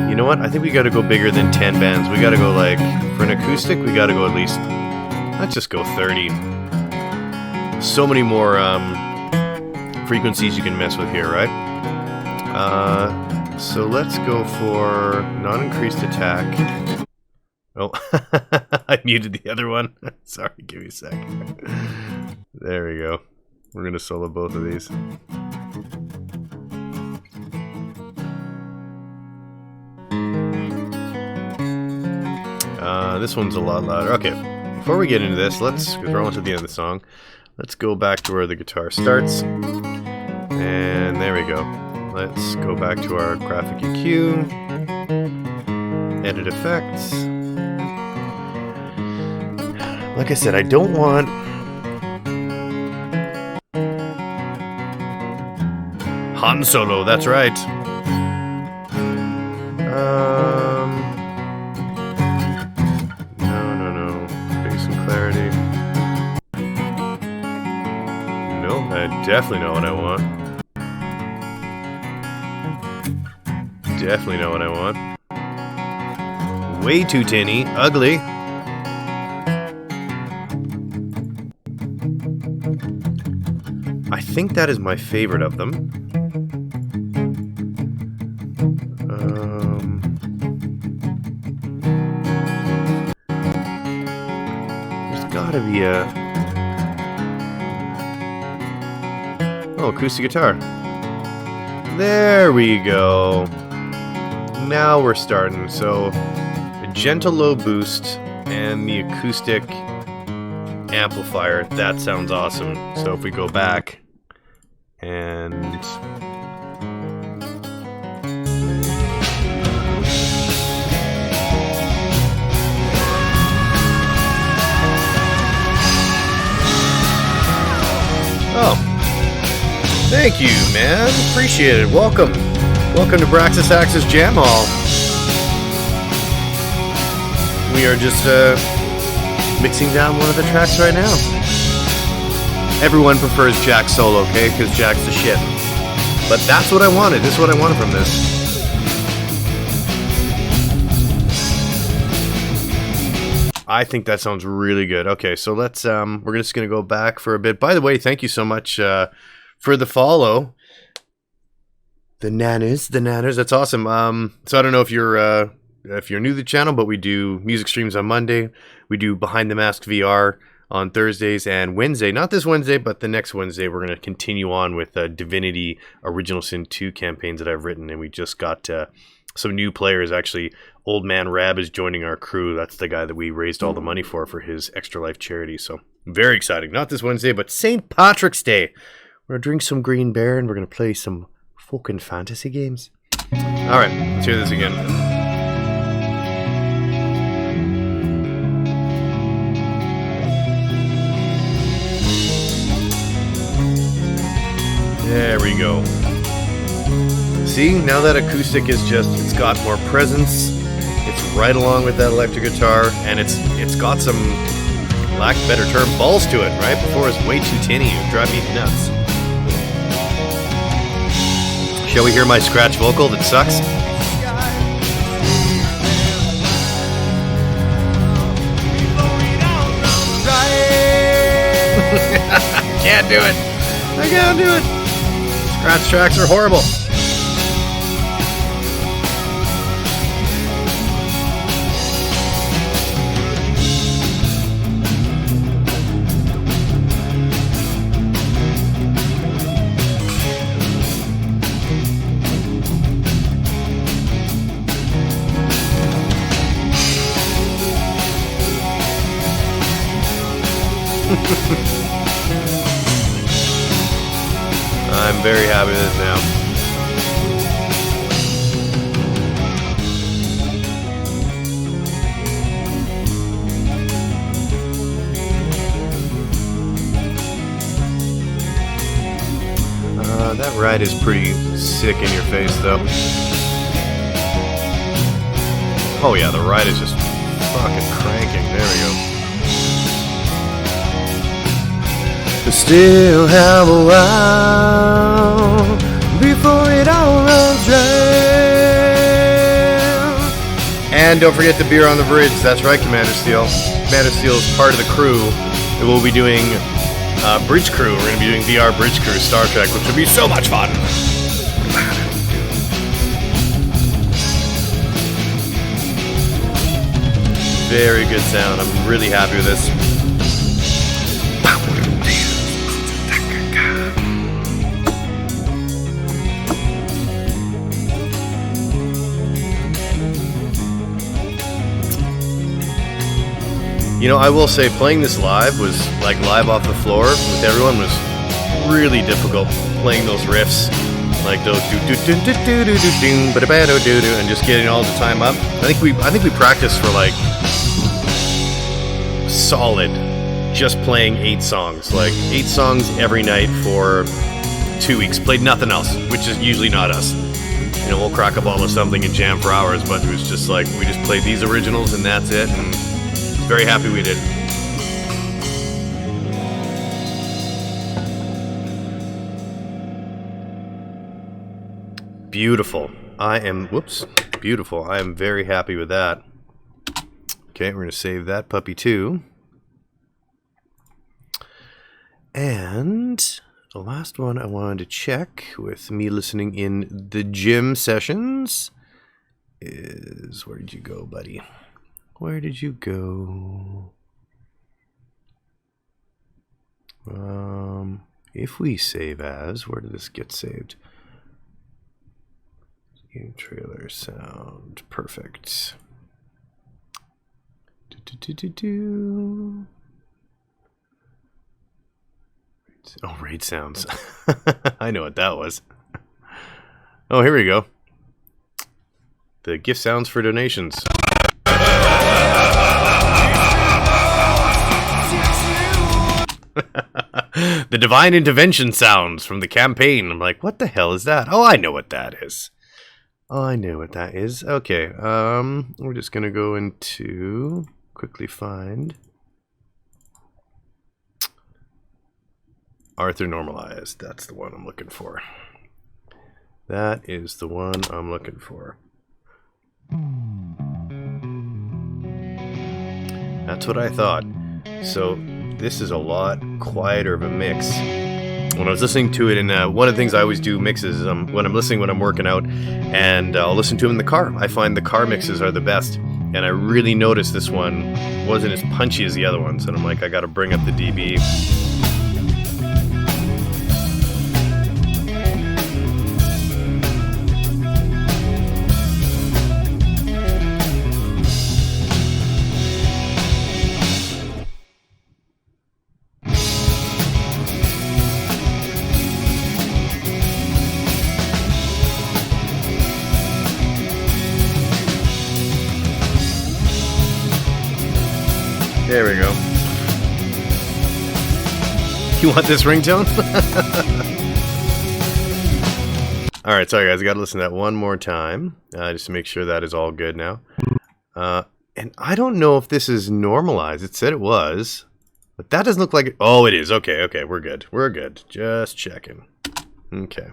You know what? I think we got to go bigger than 10 bands. We got to go like, for an acoustic, we got to go at least, let's just go 30. So many more frequencies you can mess with here, right? So let's go for non-increased attack. Oh, I muted the other one. Sorry, give me a sec. There we go. We're going to solo both of these. This one's a lot louder. Okay, before we get into this, because we're almost at the end of the song, let's go back to where the guitar starts. And there we go. Let's go back to our graphic EQ. Edit effects. Like I said, I don't want... Han Solo, that's right. No. Bass and clarity. No, I definitely know what I want. Definitely know what I want. Way too tinny. Ugly. I think that is my favorite of them. There's gotta be a... Oh, acoustic guitar. There we go. Now we're starting. So, a gentle low boost and the acoustic amplifier. That sounds awesome. So if we go back and... Oh. Thank you, man. Appreciate it. Welcome. Welcome to BraxxisAxes Jam Hall. We are just mixing down one of the tracks right now. Everyone prefers Jack solo, okay? Because Jack's the shit. But that's what I wanted. This is what I wanted from this. I think that sounds really good. Okay, so let's we're just gonna go back for a bit. By the way, thank you so much for the follow. The nanners, that's awesome. So I don't know if you're new to the channel, but we do music streams on Monday. We do Behind the Mask VR on Thursdays and Wednesday. Not this Wednesday, but the next Wednesday, we're going to continue on with Divinity Original Sin 2 campaigns that I've written, and we just got some new players. Actually, Old Man Rab is joining our crew. That's the guy that we raised all the money for his Extra Life charity. So very exciting. Not this Wednesday, but St. Patrick's Day. We're going to drink some Green Bear, and we're going to play some fucking fantasy games. All right, let's hear this again. There we go. See, now that acoustic is it's got more presence. It's right along with that electric guitar, and it's got some, lack of a better term, balls to it, right? Before it was way too tinny. It would drive me nuts. Shall we hear my scratch vocal that sucks? Can't do it. I can't do it. Scratch tracks are horrible. I'm very happy with it now. That ride is pretty sick in your face, though. Oh yeah, the ride is just fucking cranking. There we go. Still have a while before it all runs dry. And don't forget the beer on the bridge. That's right, Commander Steel. Commander Steel is part of the crew. We'll be doing Bridge Crew. We're going to be doing VR Bridge Crew Star Trek, which will be so much fun. Very good sound. I'm really happy with this. You know, I will say playing this live was like live off the floor with everyone was really difficult. Playing those riffs, like those do do do do do do do do do do do, and just getting all the time up. I think we practiced for like solid, just playing 8 songs, like 8 songs every night for 2 weeks. Played nothing else, which is usually not us. You know, we'll crack a bottle of something and jam for hours, but it was just like we just played these originals and that's it. And very happy we did. Beautiful. Beautiful. I am very happy with that. Okay, we're going to save that puppy too. And the last one I wanted to check with me listening in the gym sessions is, where did you go, buddy? Where did you go? If we save as, where did this get saved? Game trailer sound, perfect. Oh, raid sounds. I know what that was. Oh, here we go. The gift sounds for donations. The divine intervention sounds from the campaign. I'm like, what the hell is that? Oh, I know what that is. Okay, we're just gonna go into quickly find Arthur Normalized. That's the one I'm looking for. That is the one I'm looking for. That's what I thought. So this is a lot quieter of a mix. When I was listening to it, and one of the things I always do mixes is when I'm listening when I'm working out, and I'll listen to them in the car. I find the car mixes are the best, and I really noticed this one wasn't as punchy as the other ones, and I'm like, I gotta bring up the dB. There we go. You want this ringtone? Alright, sorry guys, I gotta listen to that one more time. Just to make sure that is all good now. And I don't know if this is normalized. It said it was. But that doesn't look like it. Oh, it is. Okay, we're good. We're good. Just checking. Okay.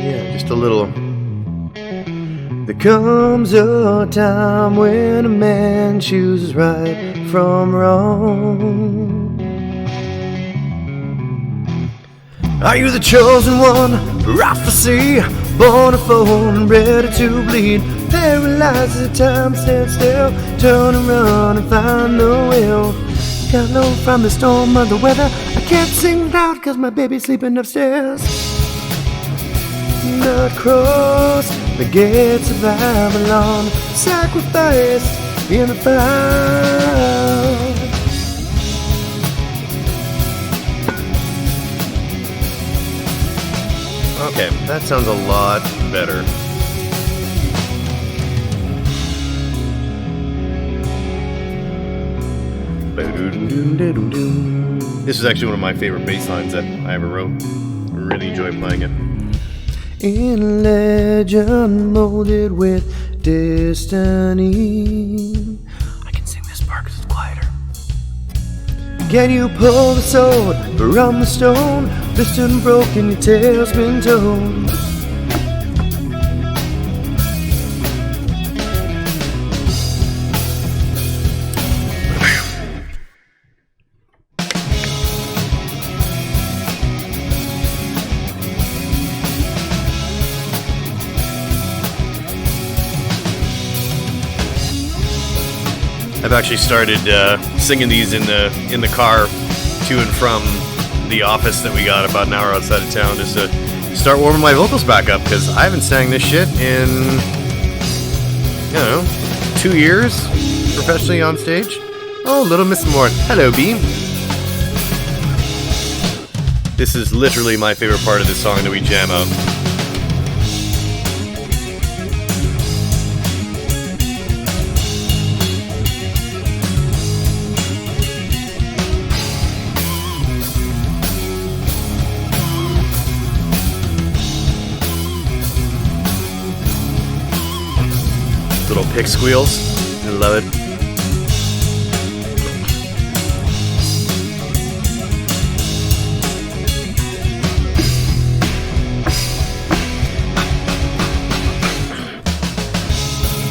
Yeah, just a little. There comes a time when a man chooses right from wrong. Are you the chosen one, prophecy, born of fold and ready to bleed? Paralyzed as time stands still, turn around and find the will. Got low from the storm of the weather, I can't sing loud cause my baby's sleeping upstairs. Not cross the gates of Babylon, sacrificed in the fire. Okay, that sounds a lot better. This is actually one of my favorite bass lines that I ever wrote. I really enjoy playing it. In legend molded with destiny. I can sing this part because it's quieter. Can you pull the sword from the stone? Twisted and broken, your tail's been told. I've actually started singing these in the car to and from the office that we got about an hour outside of town, just to start warming my vocals back up, because I haven't sang this shit in, 2 years professionally on stage. Oh, Little Miss Mort. Hello, B. This is literally my favorite part of this song that we jam out. Little pick squeals. I love it.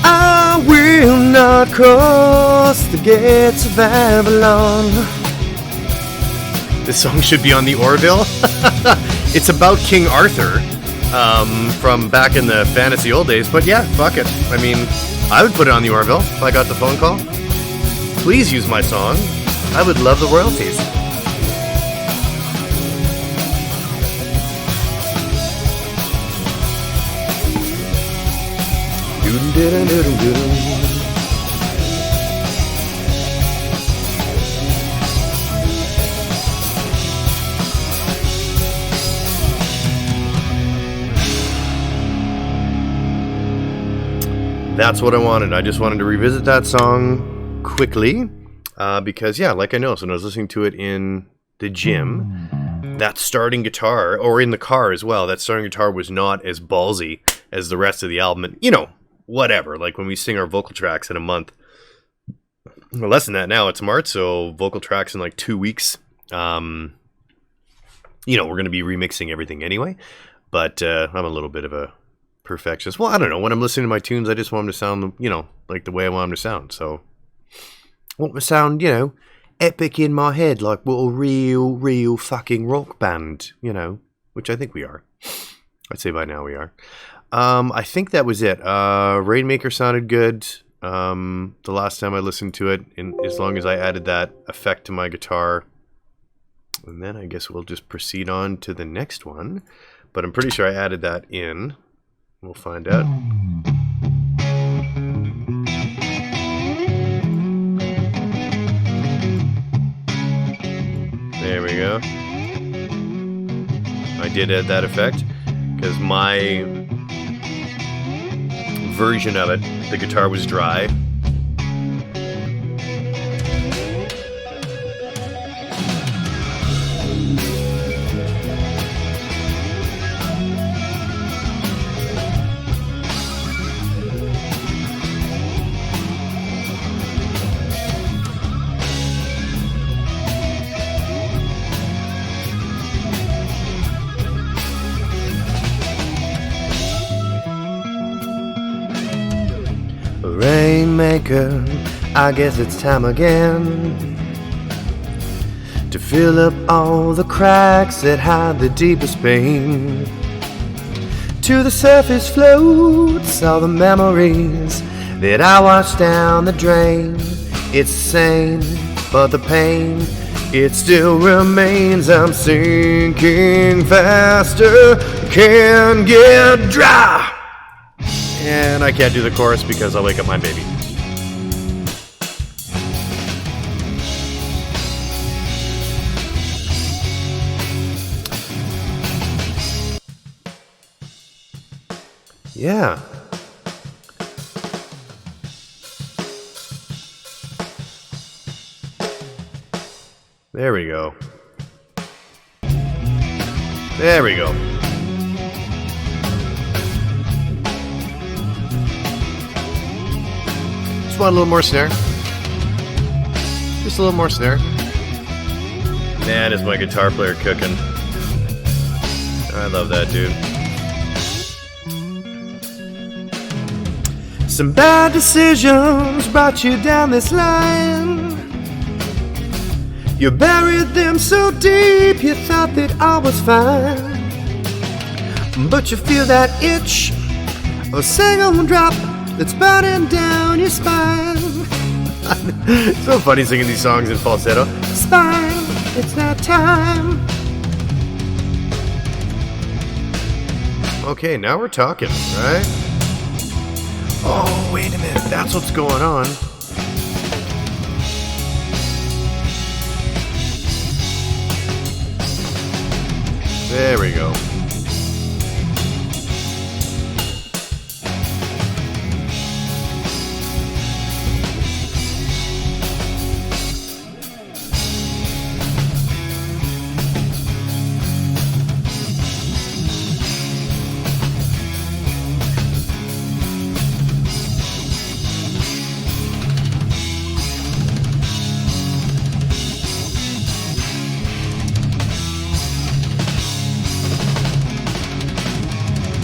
I will not cross the gates of Babylon. This song should be on the Orville. It's about King Arthur. From back in the fantasy old days, but yeah, fuck it. I mean, I would put it on the Orville if I got the phone call. Please use my song. I would love the royalties. That's what I wanted. I just wanted to revisit that song quickly because, yeah, like I know, so when I was listening to it in the gym, that starting guitar, or in the car as well, that starting guitar was not as ballsy as the rest of the album. And, whatever, like when we sing our vocal tracks in a month, well, less than that now, it's March, so vocal tracks in like 2 weeks. We're going to be remixing everything anyway, but I'm a little bit of a perfectionist. Well, I don't know. When I'm listening to my tunes, I just want them to sound, like the way I want them to sound. So I want them to sound, epic in my head, like what a real fucking rock band, which I think we are. I'd say by now we are. I think that was it. Rainmaker sounded good the last time I listened to it, as long as I added that effect to my guitar. And then I guess we'll just proceed on to the next one. But I'm pretty sure I added that in. We'll find out. There we go. I did add that effect because my version of it, the guitar was dry. Rainmaker, I guess it's time again to fill up all the cracks that hide the deepest pain. To the surface floats all the memories that I washed down the drain. It's sane, but the pain, it still remains. I'm sinking faster, can't get dry. And I can't do the chorus because I'll wake up my baby. Yeah. There we go. There we go. Just want a little more snare. Just a little more snare. Man, is my guitar player cooking. I love that dude. Some bad decisions brought you down this line. You buried them so deep you thought that all was fine. But you feel that itch, a single drop that's burning down your spine. It's so funny singing these songs in falsetto. Spine, it's that time. Okay, now we're talking, right? Oh, wait a minute, that's what's going on. There we go.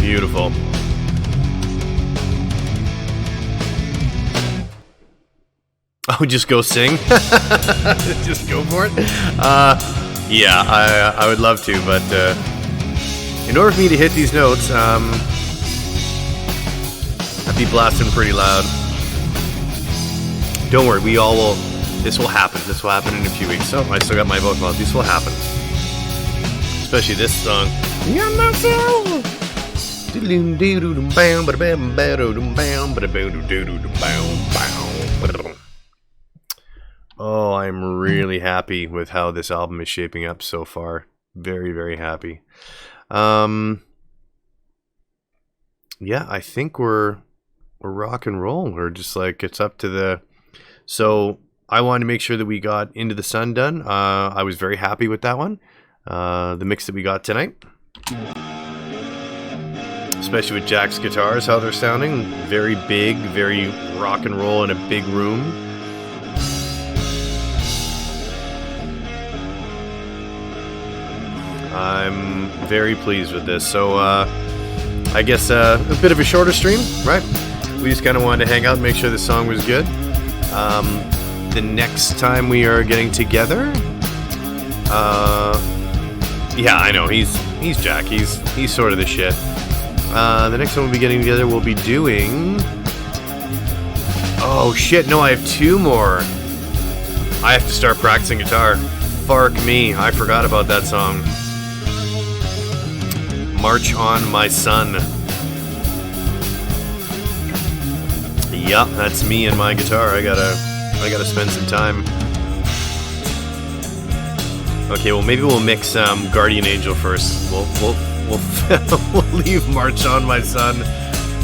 Beautiful. Oh, just go sing? Just go for it? Yeah, I would love to, but in order for me to hit these notes, I'd be blasting pretty loud. Don't worry, we all will. This will happen. This will happen in a few weeks. Oh, I still got my vocal out. This will happen. Especially this song. Oh, I'm really happy with how this album is shaping up so far. Very, very happy. Yeah, I think we're rock and roll. We're just like, it's up to the... So I wanted to make sure that we got Into the Sun done. I was very happy with that one. The mix that we got tonight. Especially with Jack's guitars, how they're sounding. Very big, very rock and roll in a big room. I'm very pleased with this. So, I guess a bit of a shorter stream, right? We just kind of wanted to hang out and make sure the song was good. The next time we are getting together, yeah, I know he's Jack. He's sort of the shit. The next time we'll be getting together, we'll be doing. Oh shit! No, I have two more. I have to start practicing guitar. Fuck me! I forgot about that song. March on, My Son. Yup, that's me and my guitar. I gotta spend some time. Okay, well maybe we'll mix Guardian Angel first. We'll leave March on, My Son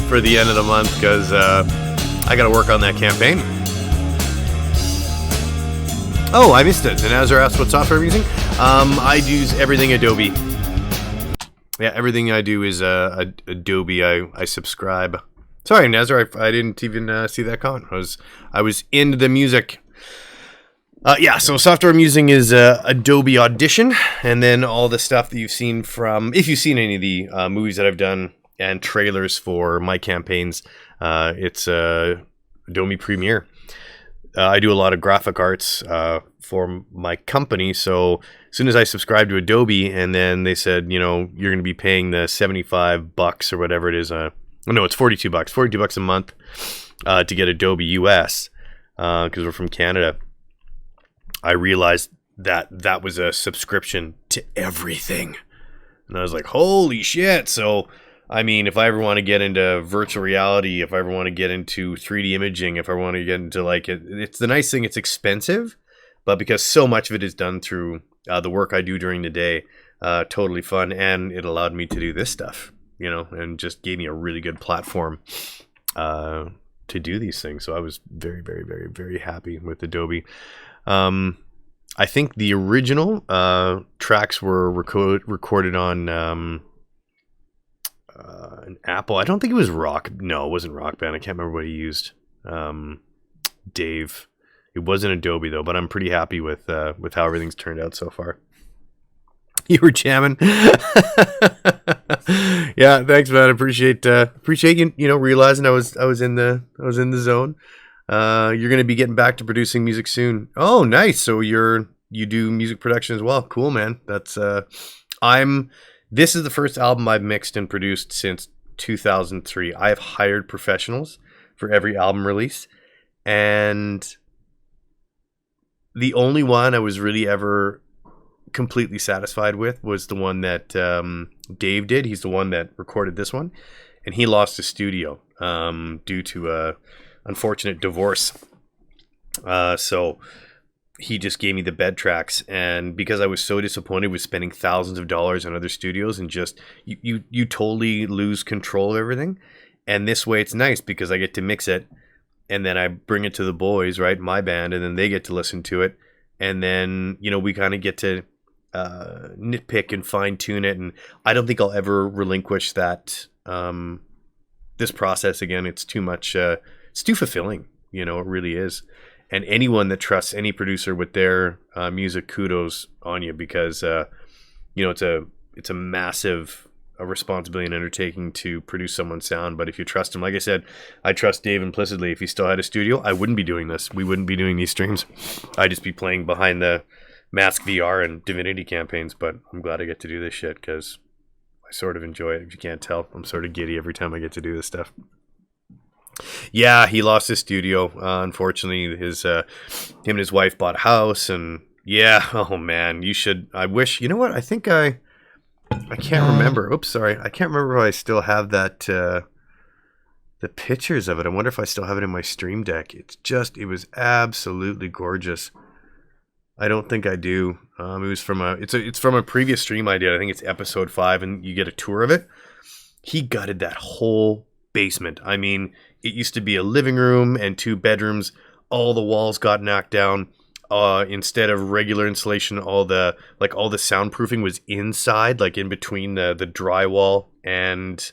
for the end of the month because I gotta work on that campaign. Oh, I missed it. And Nazar asked what software I'm using. I use everything Adobe. Yeah, everything I do is Adobe. I subscribe. Sorry, Nazar, I didn't even see that comment. I was into the music. Yeah, so software I'm using is Adobe Audition, and then all the stuff that you've seen from, if you've seen any of the movies that I've done and trailers for my campaigns, it's Adobe Premiere. I do a lot of graphic arts for my company, so as soon as I subscribed to Adobe, and then they said, you know, you're going to be paying the $75 or whatever it is. No, it's $42. $42 a month to get Adobe US because we're from Canada. I realized that was a subscription to everything. And I was like, holy shit. So, I mean, if I ever want to get into virtual reality, if I ever want to get into 3D imaging, if I want to get into like it's the nice thing, it's expensive, but because so much of it is done through the work I do during the day, totally fun. And it allowed me to do this stuff, you know, and just gave me a really good platform to do these things. So I was very, very, very, very happy with Adobe. I think the original tracks were recorded on an Apple. I don't think it was Rock. No, it wasn't Rock Band. I can't remember what he used. Dave. It wasn't Adobe though, but I'm pretty happy with how everything's turned out so far. You were jamming. Yeah, thanks, man. Appreciate you realizing I was in the zone. You're gonna be getting back to producing music soon. Oh, nice. So you do music production as well. Cool, man. That's this is the first album I've mixed and produced since 2003. I have hired professionals for every album release, and the only one I was really ever completely satisfied with was the one that Dave did. He's the one that recorded this one, and he lost his studio due to a unfortunate divorce. So he just gave me the bed tracks, and because I was so disappointed with spending thousands of dollars on other studios and just you totally lose control of everything. And this way it's nice because I get to mix it, and then I bring it to the boys, right, my band, and then they get to listen to it, and then we kind of get to nitpick and fine tune it. And I don't think I'll ever relinquish that this process again. It's too much. It's too fulfilling. It really is. And anyone that trusts any producer with their music, kudos on you, because it's a massive responsibility and undertaking to produce someone's sound. But if you trust him, like I said, I trust Dave implicitly. If he still had a studio, I wouldn't be doing this. We wouldn't be doing these streams. I'd just be playing behind the Mask VR and Divinity campaigns. But I'm glad I get to do this shit because I sort of enjoy it. If you can't tell, I'm sort of giddy every time I get to do this stuff. Yeah, he lost his studio. Unfortunately, him and his wife bought a house, and yeah, oh man, you should. I wish. You know what? I think I can't remember. Oops, sorry. I can't remember if I still have that. The pictures of it. I wonder if I still have it in my Stream Deck. It was absolutely gorgeous. I don't think I do. It was from it's from a previous stream I did. I think it's episode 5, and you get a tour of it. He gutted that whole basement. I mean, it used to be a living room and 2 bedrooms. All the walls got knocked down. Instead of regular insulation, all the soundproofing was inside, like in between the drywall and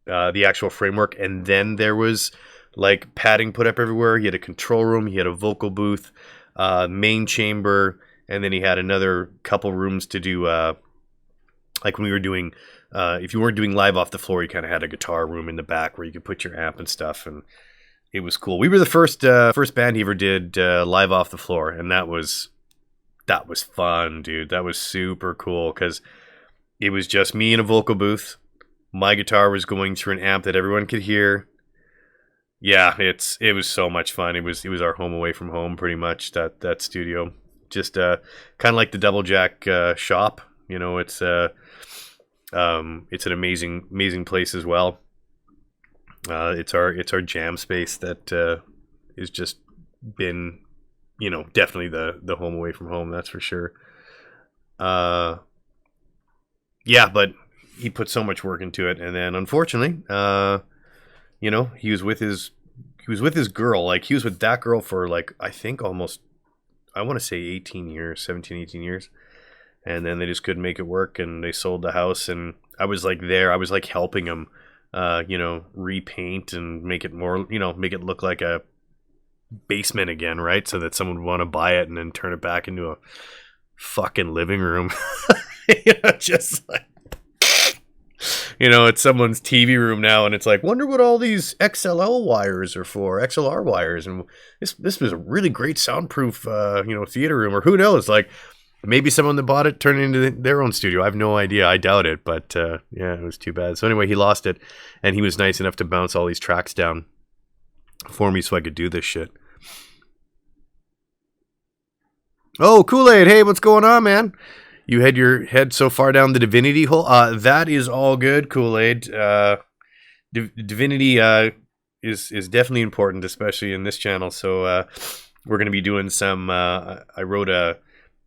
the actual framework. And then there was like padding put up everywhere. He had a control room. He had a vocal booth, main chamber, and then he had another couple rooms to do like when we were doing. If you weren't doing live off the floor, you kind of had a guitar room in the back where you could put your amp and stuff, and it was cool. We were the first band he ever did live off the floor, and that was fun, dude. That was super cool because it was just me in a vocal booth. My guitar was going through an amp that everyone could hear. Yeah, it was so much fun. It was our home away from home, pretty much. That studio, just kind of like the Double Jack shop. It's an amazing place as well. It's our jam space that has just been, definitely the home away from home. That's for sure. Yeah, but he put so much work into it, and then unfortunately, he was with his girl. Like, he was with that girl for like, I think almost, I want to say 18 years, 17, 18 years. And then they just couldn't make it work, and they sold the house. And I was like there. I was like helping him, repaint and make it more, make it look like a basement again, right? So that someone would want to buy it and then turn it back into a fucking living room. Just like, it's someone's TV room now, and it's like, wonder what all these XLR wires are for, XLR wires. And this was a really great soundproof, theater room, or who knows, like. Maybe someone that bought it turned it into their own studio. I have no idea. I doubt it. But yeah, it was too bad. So anyway, he lost it. And he was nice enough to bounce all these tracks down for me so I could do this shit. Oh, Kool-Aid. Hey, what's going on, man? You had your head so far down the Divinity hole. That is all good, Kool-Aid. Divinity is definitely important, especially in this channel. So we're going to be doing some... I wrote a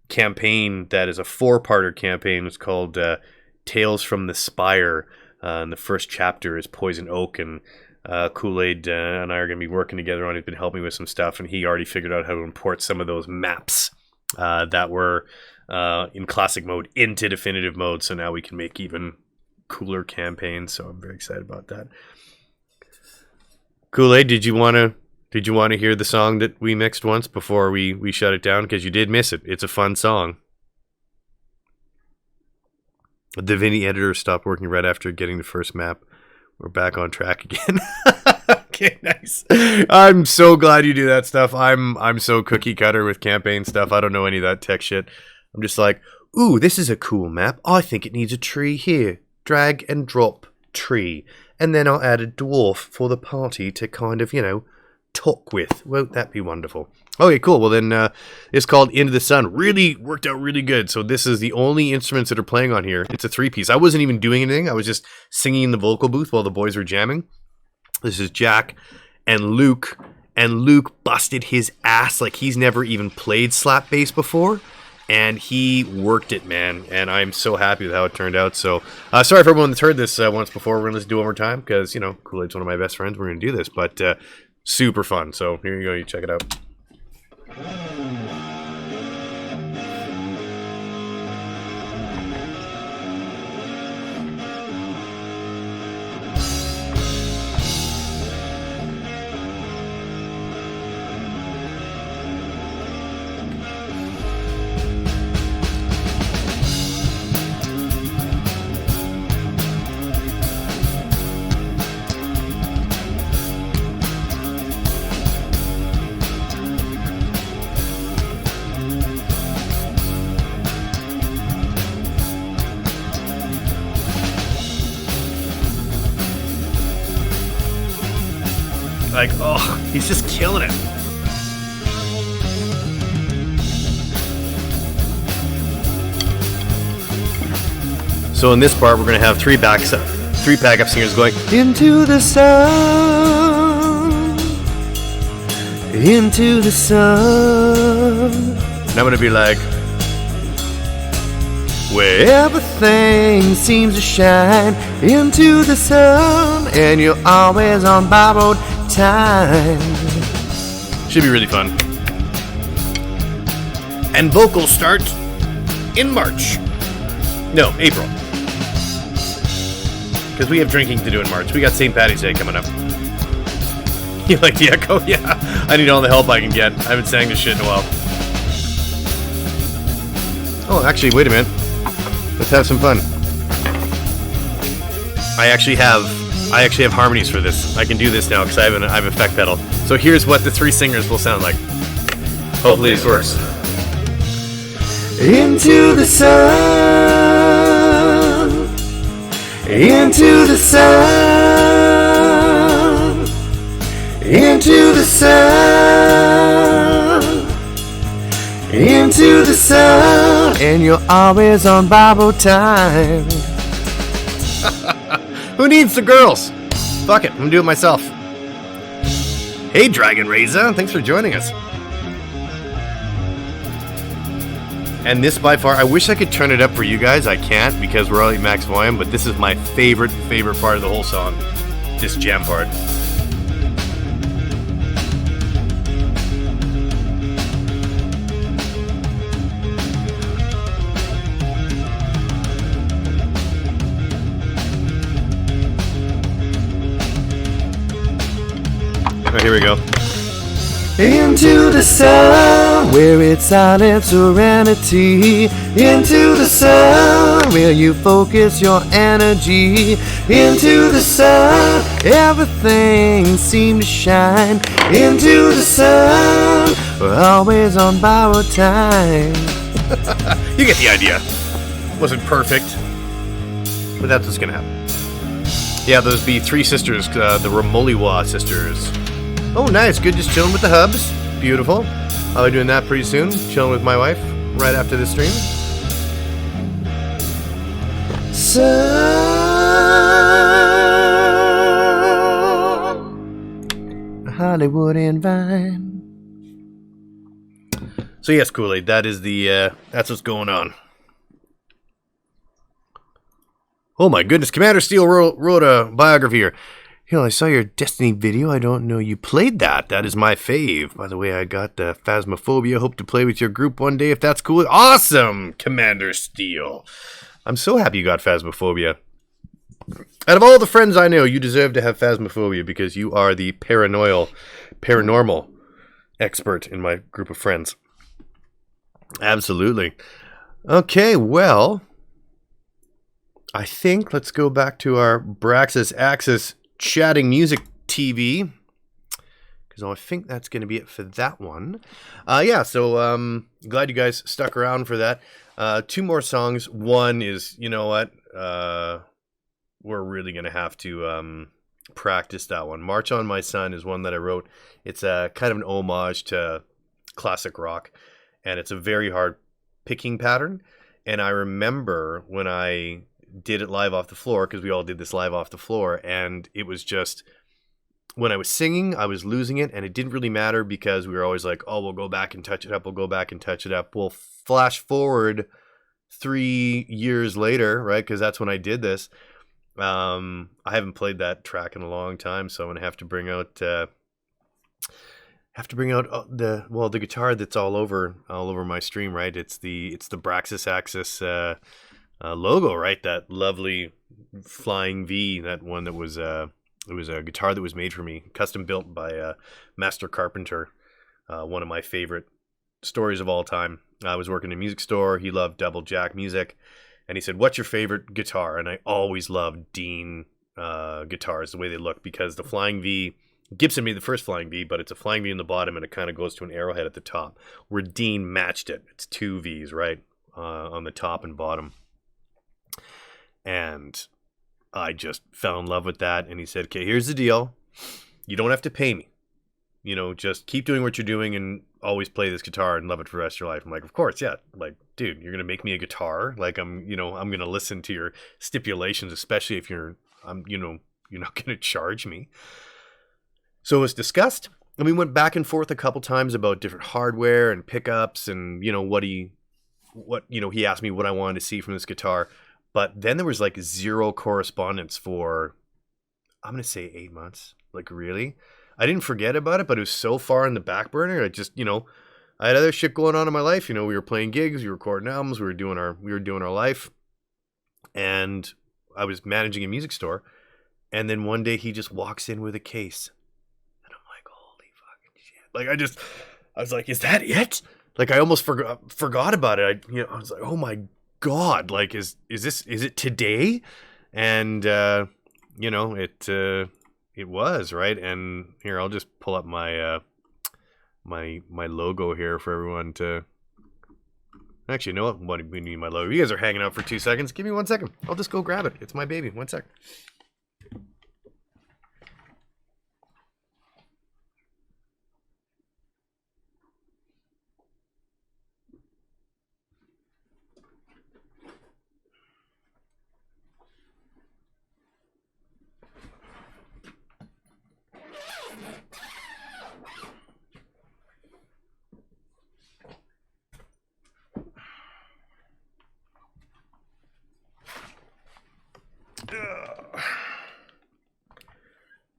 campaign that is a 4-parter campaign. It's called Tales from the Spire, and the first chapter is Poison Oak, and Kool-Aid and I are going to be working together on it. He's been helping me with some stuff, and he already figured out how to import some of those maps that were in classic mode into definitive mode. So now we can make even cooler campaigns. So I'm very excited about that. Kool-Aid, did you want to hear the song that we mixed once before we shut it down? Because you did miss it. It's a fun song. The Divinity editor stopped working right after getting the first map. We're back on track again. Okay, nice. I'm so glad you do that stuff. I'm so cookie cutter with campaign stuff. I don't know any of that tech shit. I'm just like, ooh, this is a cool map. I think it needs a tree here. Drag and drop tree. And then I'll add a dwarf for the party to kind of, talk with. Won't that be wonderful? Okay, cool. Well, then it's called Into the Sun. Really worked out really good. So this is the only instruments that are playing on here. It's a 3-piece. I wasn't even doing anything. I was just singing in the vocal booth while the boys were jamming. This is Jack and Luke. And Luke busted his ass like he's never even played slap bass before. And he worked it, man. And I'm so happy with how it turned out. So sorry for everyone that's heard this once before. We're going to do it one more time because, Kool-Aid's one of my best friends. We're going to do this. But super fun. So here you go. You check it out. Like, oh, he's just killing it. So in this part, we're going to have three backup singers going into the sun, into the sun. And I'm going to be like, where everything seems to shine into the sun, and you're always on borrowed time. Should be really fun. And vocals start in March. No, April. Because we have drinking to do in March. We got St. Paddy's Day coming up. You like the echo? Yeah. I need all the help I can get. I haven't sang this shit in a while. Oh, actually, wait a minute. Let's have some fun. I actually have harmonies for this. I can do this now because I have effect pedal. So here's what the three singers will sound like. Hopefully this works. Into the sun, into the sun, into the sun, into the sun, and you're always on Bible time. Who needs the girls? Fuck it, I'm gonna do it myself. Hey, Dragon Reza, thanks for joining us. And this by far, I wish I could turn it up for you guys. I can't because we're already max volume, but this is my favorite part of the whole song. This jam part. Oh, here we go. Into the sun, where it's silent serenity. Into the sun, where you focus your energy. Into the sun, everything seems to shine. Into the sun, we're always on borrowed time. You get the idea. Wasn't perfect, but that's what's gonna happen. Yeah, those be three sisters, the Romulan Sisters. Oh, nice. Good. Just chilling with the hubs. Beautiful. I'll be doing that pretty soon. Chilling with my wife right after the stream. Sun, Hollywood and Vine. So yes, Kool-Aid. That is the. That's what's going on. Oh my goodness! Commander Steele wrote a biography here. Hill, I saw your Destiny video. I don't know you played that. That is my fave. By the way, I got the Phasmophobia. Hope to play with your group one day if that's cool. Awesome, Commander Steel. I'm so happy you got Phasmophobia. Out of all the friends I know, you deserve to have Phasmophobia because you are the paranormal expert in my group of friends. Absolutely. Okay, well, I think let's go back to our BraxxisAxes chatting music TV, because I think that's going to be it for that one. So glad you guys stuck around for that. 2 more songs. One is, you know what, we're really going to have to practice that one. March On My Son is one that I wrote. It's a kind of an homage to classic rock, and it's a very hard picking pattern. And I remember when I did it live off the floor, because we all did this live off the floor, and it was just, when I was singing, I was losing it, and it didn't really matter because we were always like, oh, we'll go back and touch it up, We'll flash forward 3 years later, right, because that's when I did this. I haven't played that track in a long time, so I'm gonna have to bring out the guitar that's all over my stream, right? It's the BraxxisAxes logo, right? That lovely flying V, that one that was it was a guitar that was made for me, custom built by Master Carpenter, one of my favorite stories of all time. I was working in a music store. He loved double jack music, and he said, "What's your favorite guitar?" And I always loved Dean guitars, the way they look, because the flying V, Gibson made the first flying V, but it's a flying V in the bottom and it kind of goes to an arrowhead at the top, where Dean matched it. It's 2 Vs, right, on the top and bottom. And I just fell in love with that. And he said, okay, here's the deal. You don't have to pay me. You know, just keep doing what you're doing and always play this guitar and love it for the rest of your life. I'm like, of course, yeah. Like, dude, you're going to make me a guitar? Like, I'm going to listen to your stipulations, especially if you're not going to charge me. So it was discussed. And we went back and forth a couple times about different hardware and pickups and, he asked me what I wanted to see from this guitar. But then there was like 0 correspondence for, I'm going to say 8 months. Like, really? I didn't forget about it, but it was so far in the back burner. I just, I had other shit going on in my life. We were playing gigs, we were recording albums, we were doing our life. And I was managing a music store. And then one day he just walks in with a case. And I'm like, holy fucking shit. Like, I was like, is that it? Like, I almost forgot about it. I was like, oh my God, like, is it today? And it was, right. And here, I'll just pull up my my logo here for everyone to actually, you know what we need my logo. You guys are hanging out for 2 seconds. Give me 1 second. I'll just go grab it. It's my baby. 1 sec.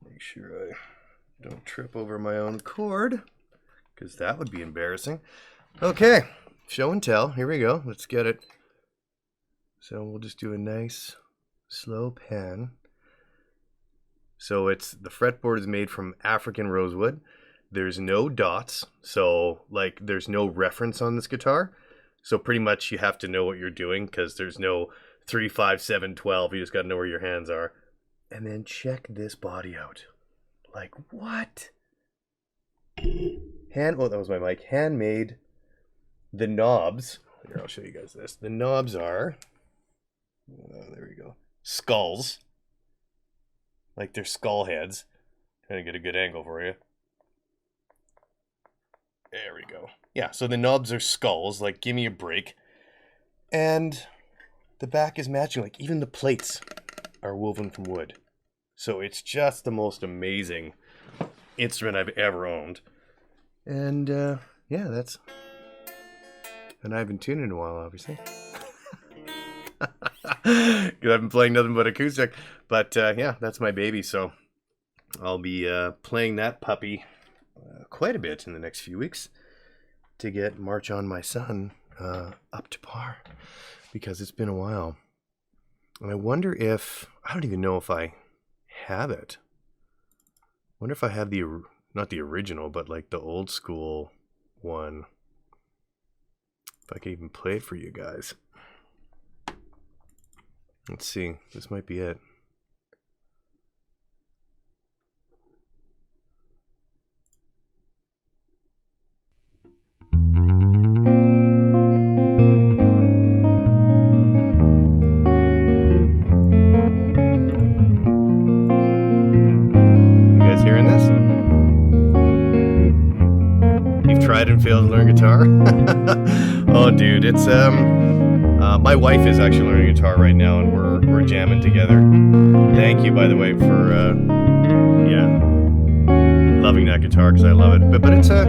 Make sure I don't trip over my own cord, because that would be embarrassing. Okay, show and tell. Here we go. Let's get it. So we'll just do a nice slow pan. So the fretboard is made from African rosewood. There's no dots, so like there's no reference on this guitar. So pretty much you have to know what you're doing, because there's no 3, 5, 7, 12. You just got to know where your hands are. And then check this body out. Like, what? That was my mic. Handmade. The knobs. Here, I'll show you guys this. The knobs are, there we go, skulls. Like, they're skull heads. Trying to get a good angle for you. There we go. Yeah, so the knobs are skulls. Like, give me a break. And the back is matching. Like, even the plates are woven from wood. So it's just the most amazing instrument I've ever owned. And that's. And I haven't tuned in a while, obviously. Because I've been playing nothing but acoustic. But that's my baby. So I'll be playing that puppy quite a bit in the next few weeks to get March on My Son up to par, because it's been a while. And I wonder if, I don't even know if I have it. I wonder if I have not the original, but like the old school one. If I can even play it for you guys. Let's see, this might be it. Tried and failed to learn guitar. Oh, dude, it's my wife is actually learning guitar right now, and we're jamming together. Thank you, by the way, for loving that guitar, because I love it. But it's a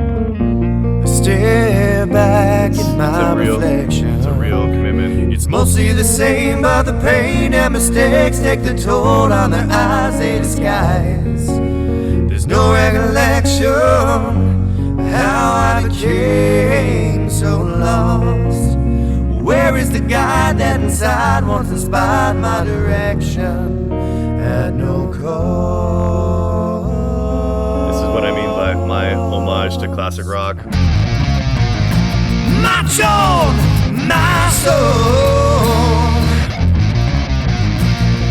stare back at my reflection. It's a real commitment. It's mostly the same, but the pain and mistakes take the toll on their eyes they disguise. There's no recollection how I became so lost. Where is the guide that inside once inspired my direction at no cost? This is what I mean by my homage to classic rock. March on, my soul.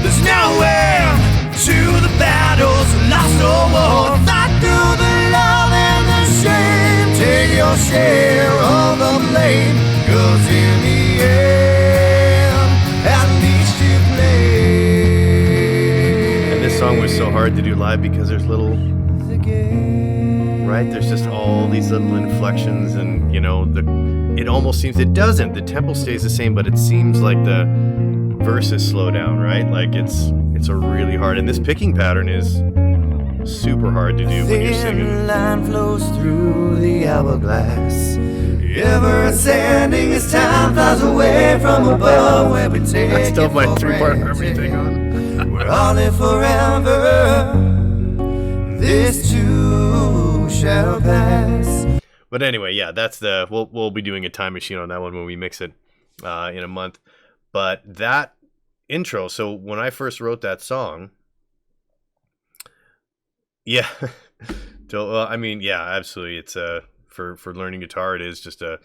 There's nowhere to the battles lost or won. Fight through the love and the shame. Take your share of the blame, 'cause in the end, at least you play. And this song was so hard to do live because there's little, right? There's just all these little inflections, and you know, it almost seems, it doesn't. The tempo stays the same, but it seems like the verses slow down, right? Like it's a really hard, and this picking pattern is super hard to do when you're singing. Thin line flows through the hourglass, ever ascending as time flies away from above, where we take I still have my it for 3-part granted. harmony thing on. We're all in forever. This too shall pass. But anyway, yeah, that's we'll be doing a time machine on that one when we mix it in a month. But that intro, so when I first wrote that song, yeah, I mean, yeah, absolutely. It's for learning guitar, it is just a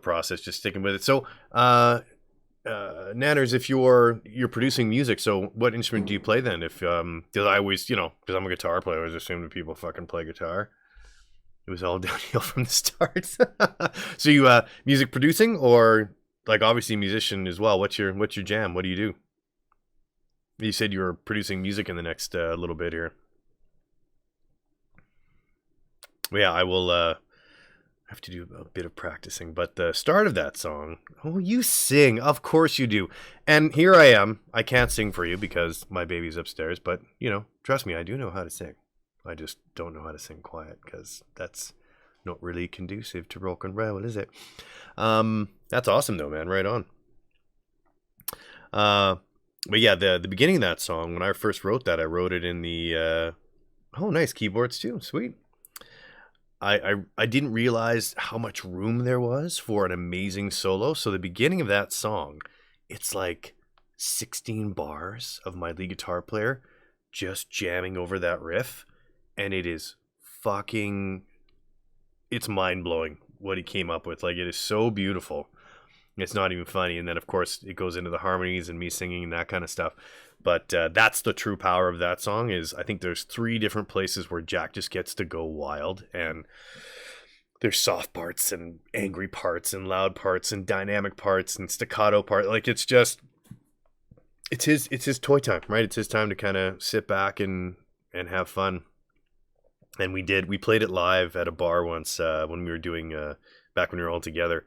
process, just sticking with it. So, Nanners, if you're producing music, so what instrument do you play then? If because I always, because I'm a guitar player, I always assume that people fucking play guitar. It was all downhill from the start. So you music producing, or like obviously musician as well? What's your jam? What do you do? You said you were producing music in the next little bit here. Well, yeah, I will have to do a bit of practicing. But the start of that song, oh, you sing. Of course you do. And here I am. I can't sing for you because my baby's upstairs. But, trust me, I do know how to sing. I just don't know how to sing quiet, because that's not really conducive to rock and roll, is it? That's awesome, though, man. Right on. But yeah, the beginning of that song, when I first wrote that, I wrote it in the... oh, nice. Keyboards, too. Sweet. I didn't realize how much room there was for an amazing solo. So the beginning of that song, it's like 16 bars of my lead guitar player just jamming over that riff. And it is it's mind-blowing what he came up with. Like, it is so beautiful. It's not even funny. And then, of course, it goes into the harmonies and me singing and that kind of stuff. But that's the true power of that song. Is I think there's 3 different places where Jack just gets to go wild, and there's soft parts and angry parts and loud parts and dynamic parts and staccato part. Like, it's his toy time, right? It's his time to kind of sit back and have fun. And we played it live at a bar once when we were doing back when we were all together,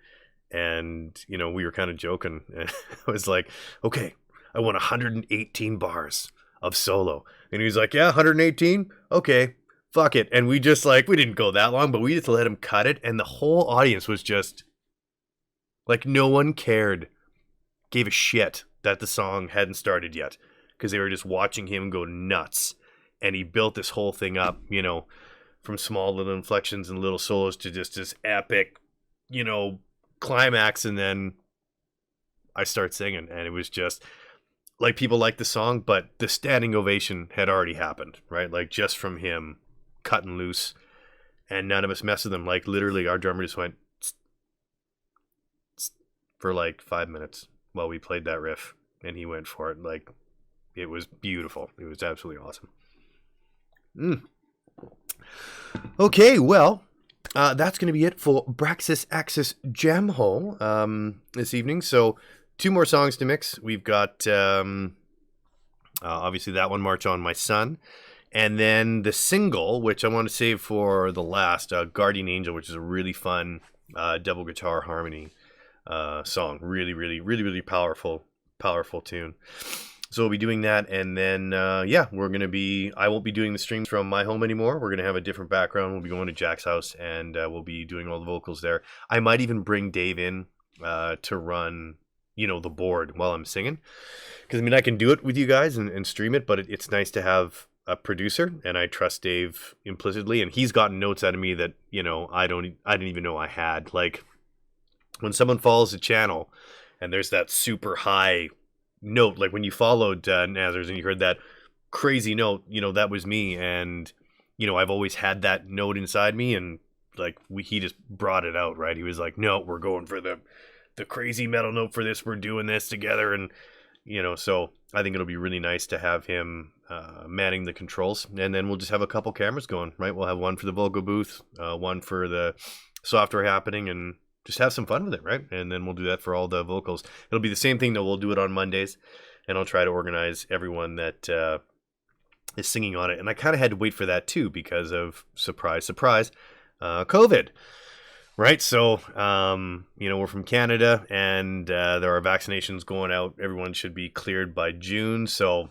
and we were kind of joking. And I was like, okay, I want 118 bars of solo. And he was like, yeah, 118? Okay, fuck it. And we just we didn't go that long, but we just let him cut it. And the whole audience was just like, no one gave a shit that the song hadn't started yet, because they were just watching him go nuts. and he built this whole thing up, you know, from small little inflections and little solos to just this epic, you know, climax. And then I start singing, and it was just like, people liked the song, but the standing ovation had already happened, right? Like, just from him cutting loose, and none of us messed with him. Like, literally, our drummer just went for like 5 minutes while we played that riff, and he went for it. Like, it was beautiful. It was absolutely awesome. Okay, well, that's going to be it for BraxxisAxes Jam Hole this evening. So 2 more songs to mix. We've got obviously that one, March On My Son, and then the single, which I want to save for the last, Guardian Angel, which is a really fun double guitar harmony song. Really powerful tune. So we'll be doing that, and then I won't be doing the streams from my home anymore. We're gonna have a different background. We'll be going to Jack's house, and we'll be doing all the vocals there. I might even bring Dave in to run, you know, the board while I'm singing, because I mean, I can do it with you guys and stream it, but it's nice to have a producer, and I trust Dave implicitly, and he's gotten notes out of me that, you know, I didn't even know I had. Like, when someone follows a channel and there's that super high note, like when you followed Nazars and you heard that crazy note, you know, that was me. And, you know, I've always had that note inside me, and like he just brought it out, right? He was like, no, we're going for the crazy metal note for this. We're doing this together. And, you know, so I think it'll be really nice to have him manning the controls, and then we'll just have a couple cameras going, right? We'll have one for the vocal booth, one for the software happening, and just have some fun with it, right? And then we'll do that for all the vocals. It'll be the same thing, though. We'll do it on Mondays, and I'll try to organize everyone that is singing on it. And I kind of had to wait for that, too, because of, surprise, COVID, right? So, you know, we're from Canada, and there are vaccinations going out. Everyone should be cleared by June. So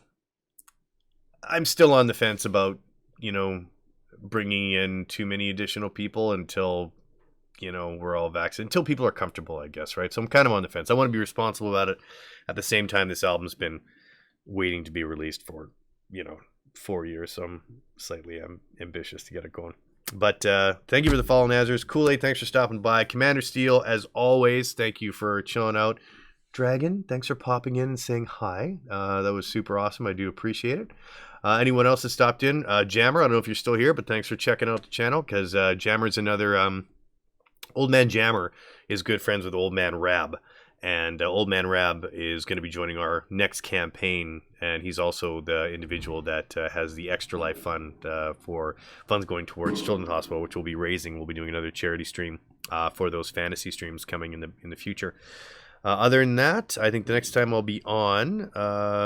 I'm still on the fence about, you know, bringing in too many additional people until, you know, we're all vaccinated, until people are comfortable, I guess, right? So I'm kind of on the fence. I want to be responsible about it. At the same time, this album's been waiting to be released for, you know, 4 years, so I'm slightly ambitious to get it going. But thank you for the follow, Nazars. Kool-Aid, thanks for stopping by. Commander Steel, as always, thank you for chilling out. Dragon, thanks for popping in and saying hi. That was super awesome. I do appreciate it. Anyone else that stopped in? Jammer, I don't know if you're still here, but thanks for checking out the channel, because Jammer's another... Old Man Jammer is good friends with Old Man Rab, and Old Man Rab is going to be joining our next campaign, and he's also the individual that has the Extra Life Fund for funds going towards Children's Hospital, which we'll be raising. We'll be doing another charity stream for those fantasy streams coming in the future. Other than that, I think the next time I'll be on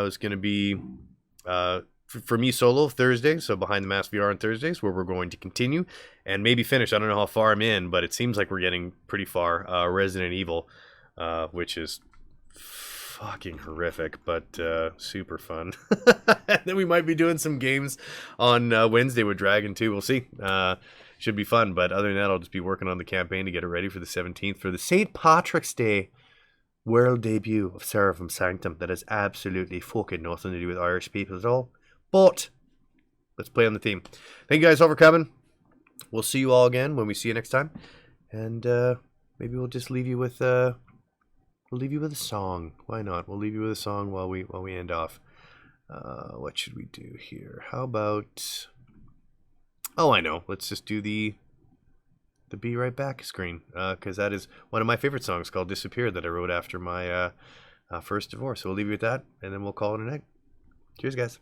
is going to be... for me solo Thursday, so Behind the Mask VR on Thursdays, where we're going to continue and maybe finish. I don't know how far I'm in, but it seems like we're getting pretty far. Resident Evil, which is fucking horrific, but super fun. And then we might be doing some games on Wednesday with Dragon too. We'll see. Should be fun, but other than that, I'll just be working on the campaign to get it ready for the 17th for the St. Patrick's Day world debut of Seraphim Sanctum. That has absolutely fucking nothing to do with Irish people at all. But let's play on the theme. Thank you guys all for coming. We'll see you all again when we see you next time, and maybe we'll just leave you with a song. Why not? We'll leave you with a song while we end off. What should we do here? How about? Oh, I know. Let's just do the Be Right Back screen, because that is one of my favorite songs, called "Disappear," that I wrote after my first divorce. So we'll leave you with that, and then we'll call it a night. Cheers, guys.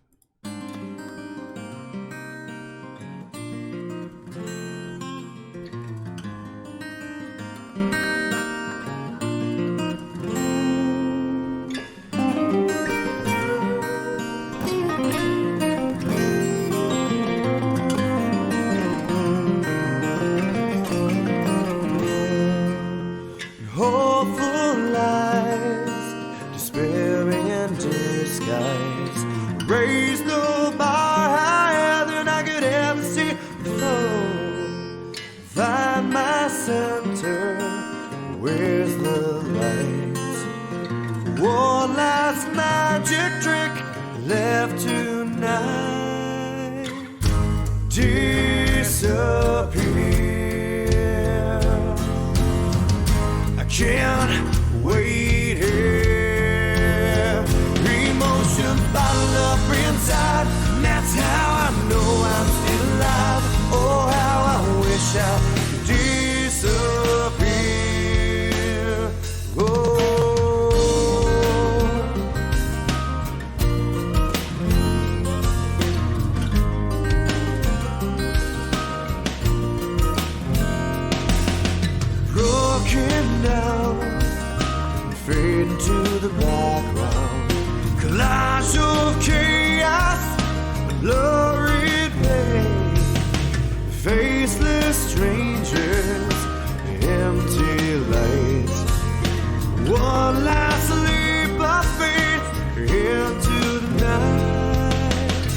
Hopeful lies, despairing in disguise, raise the bar higher than I could ever see before. Find my center, where's the light? One last magic trick left tonight. can't wait here. Emotions bottled up inside, and that's how I know I'm still alive. Oh, how I wish I could disappear. Oh. Broken down, fade into the background. Collage of chaos, blurred pain. Faceless strangers, empty lights. One last leap of faith into the night.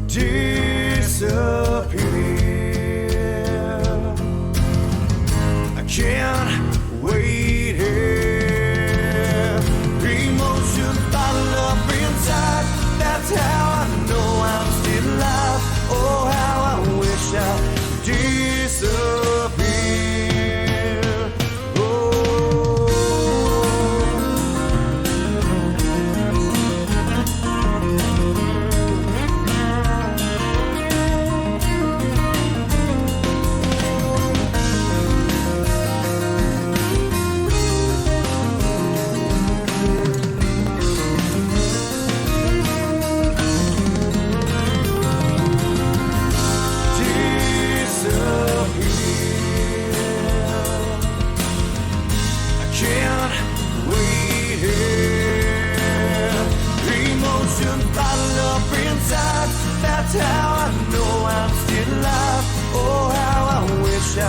Disappear. I can't wait here. Emotions bottled up inside. That's how I know I'm still alive. Oh, how I wish I could disappear. Oh. That's how I know I'm still alive. Oh, how I wish I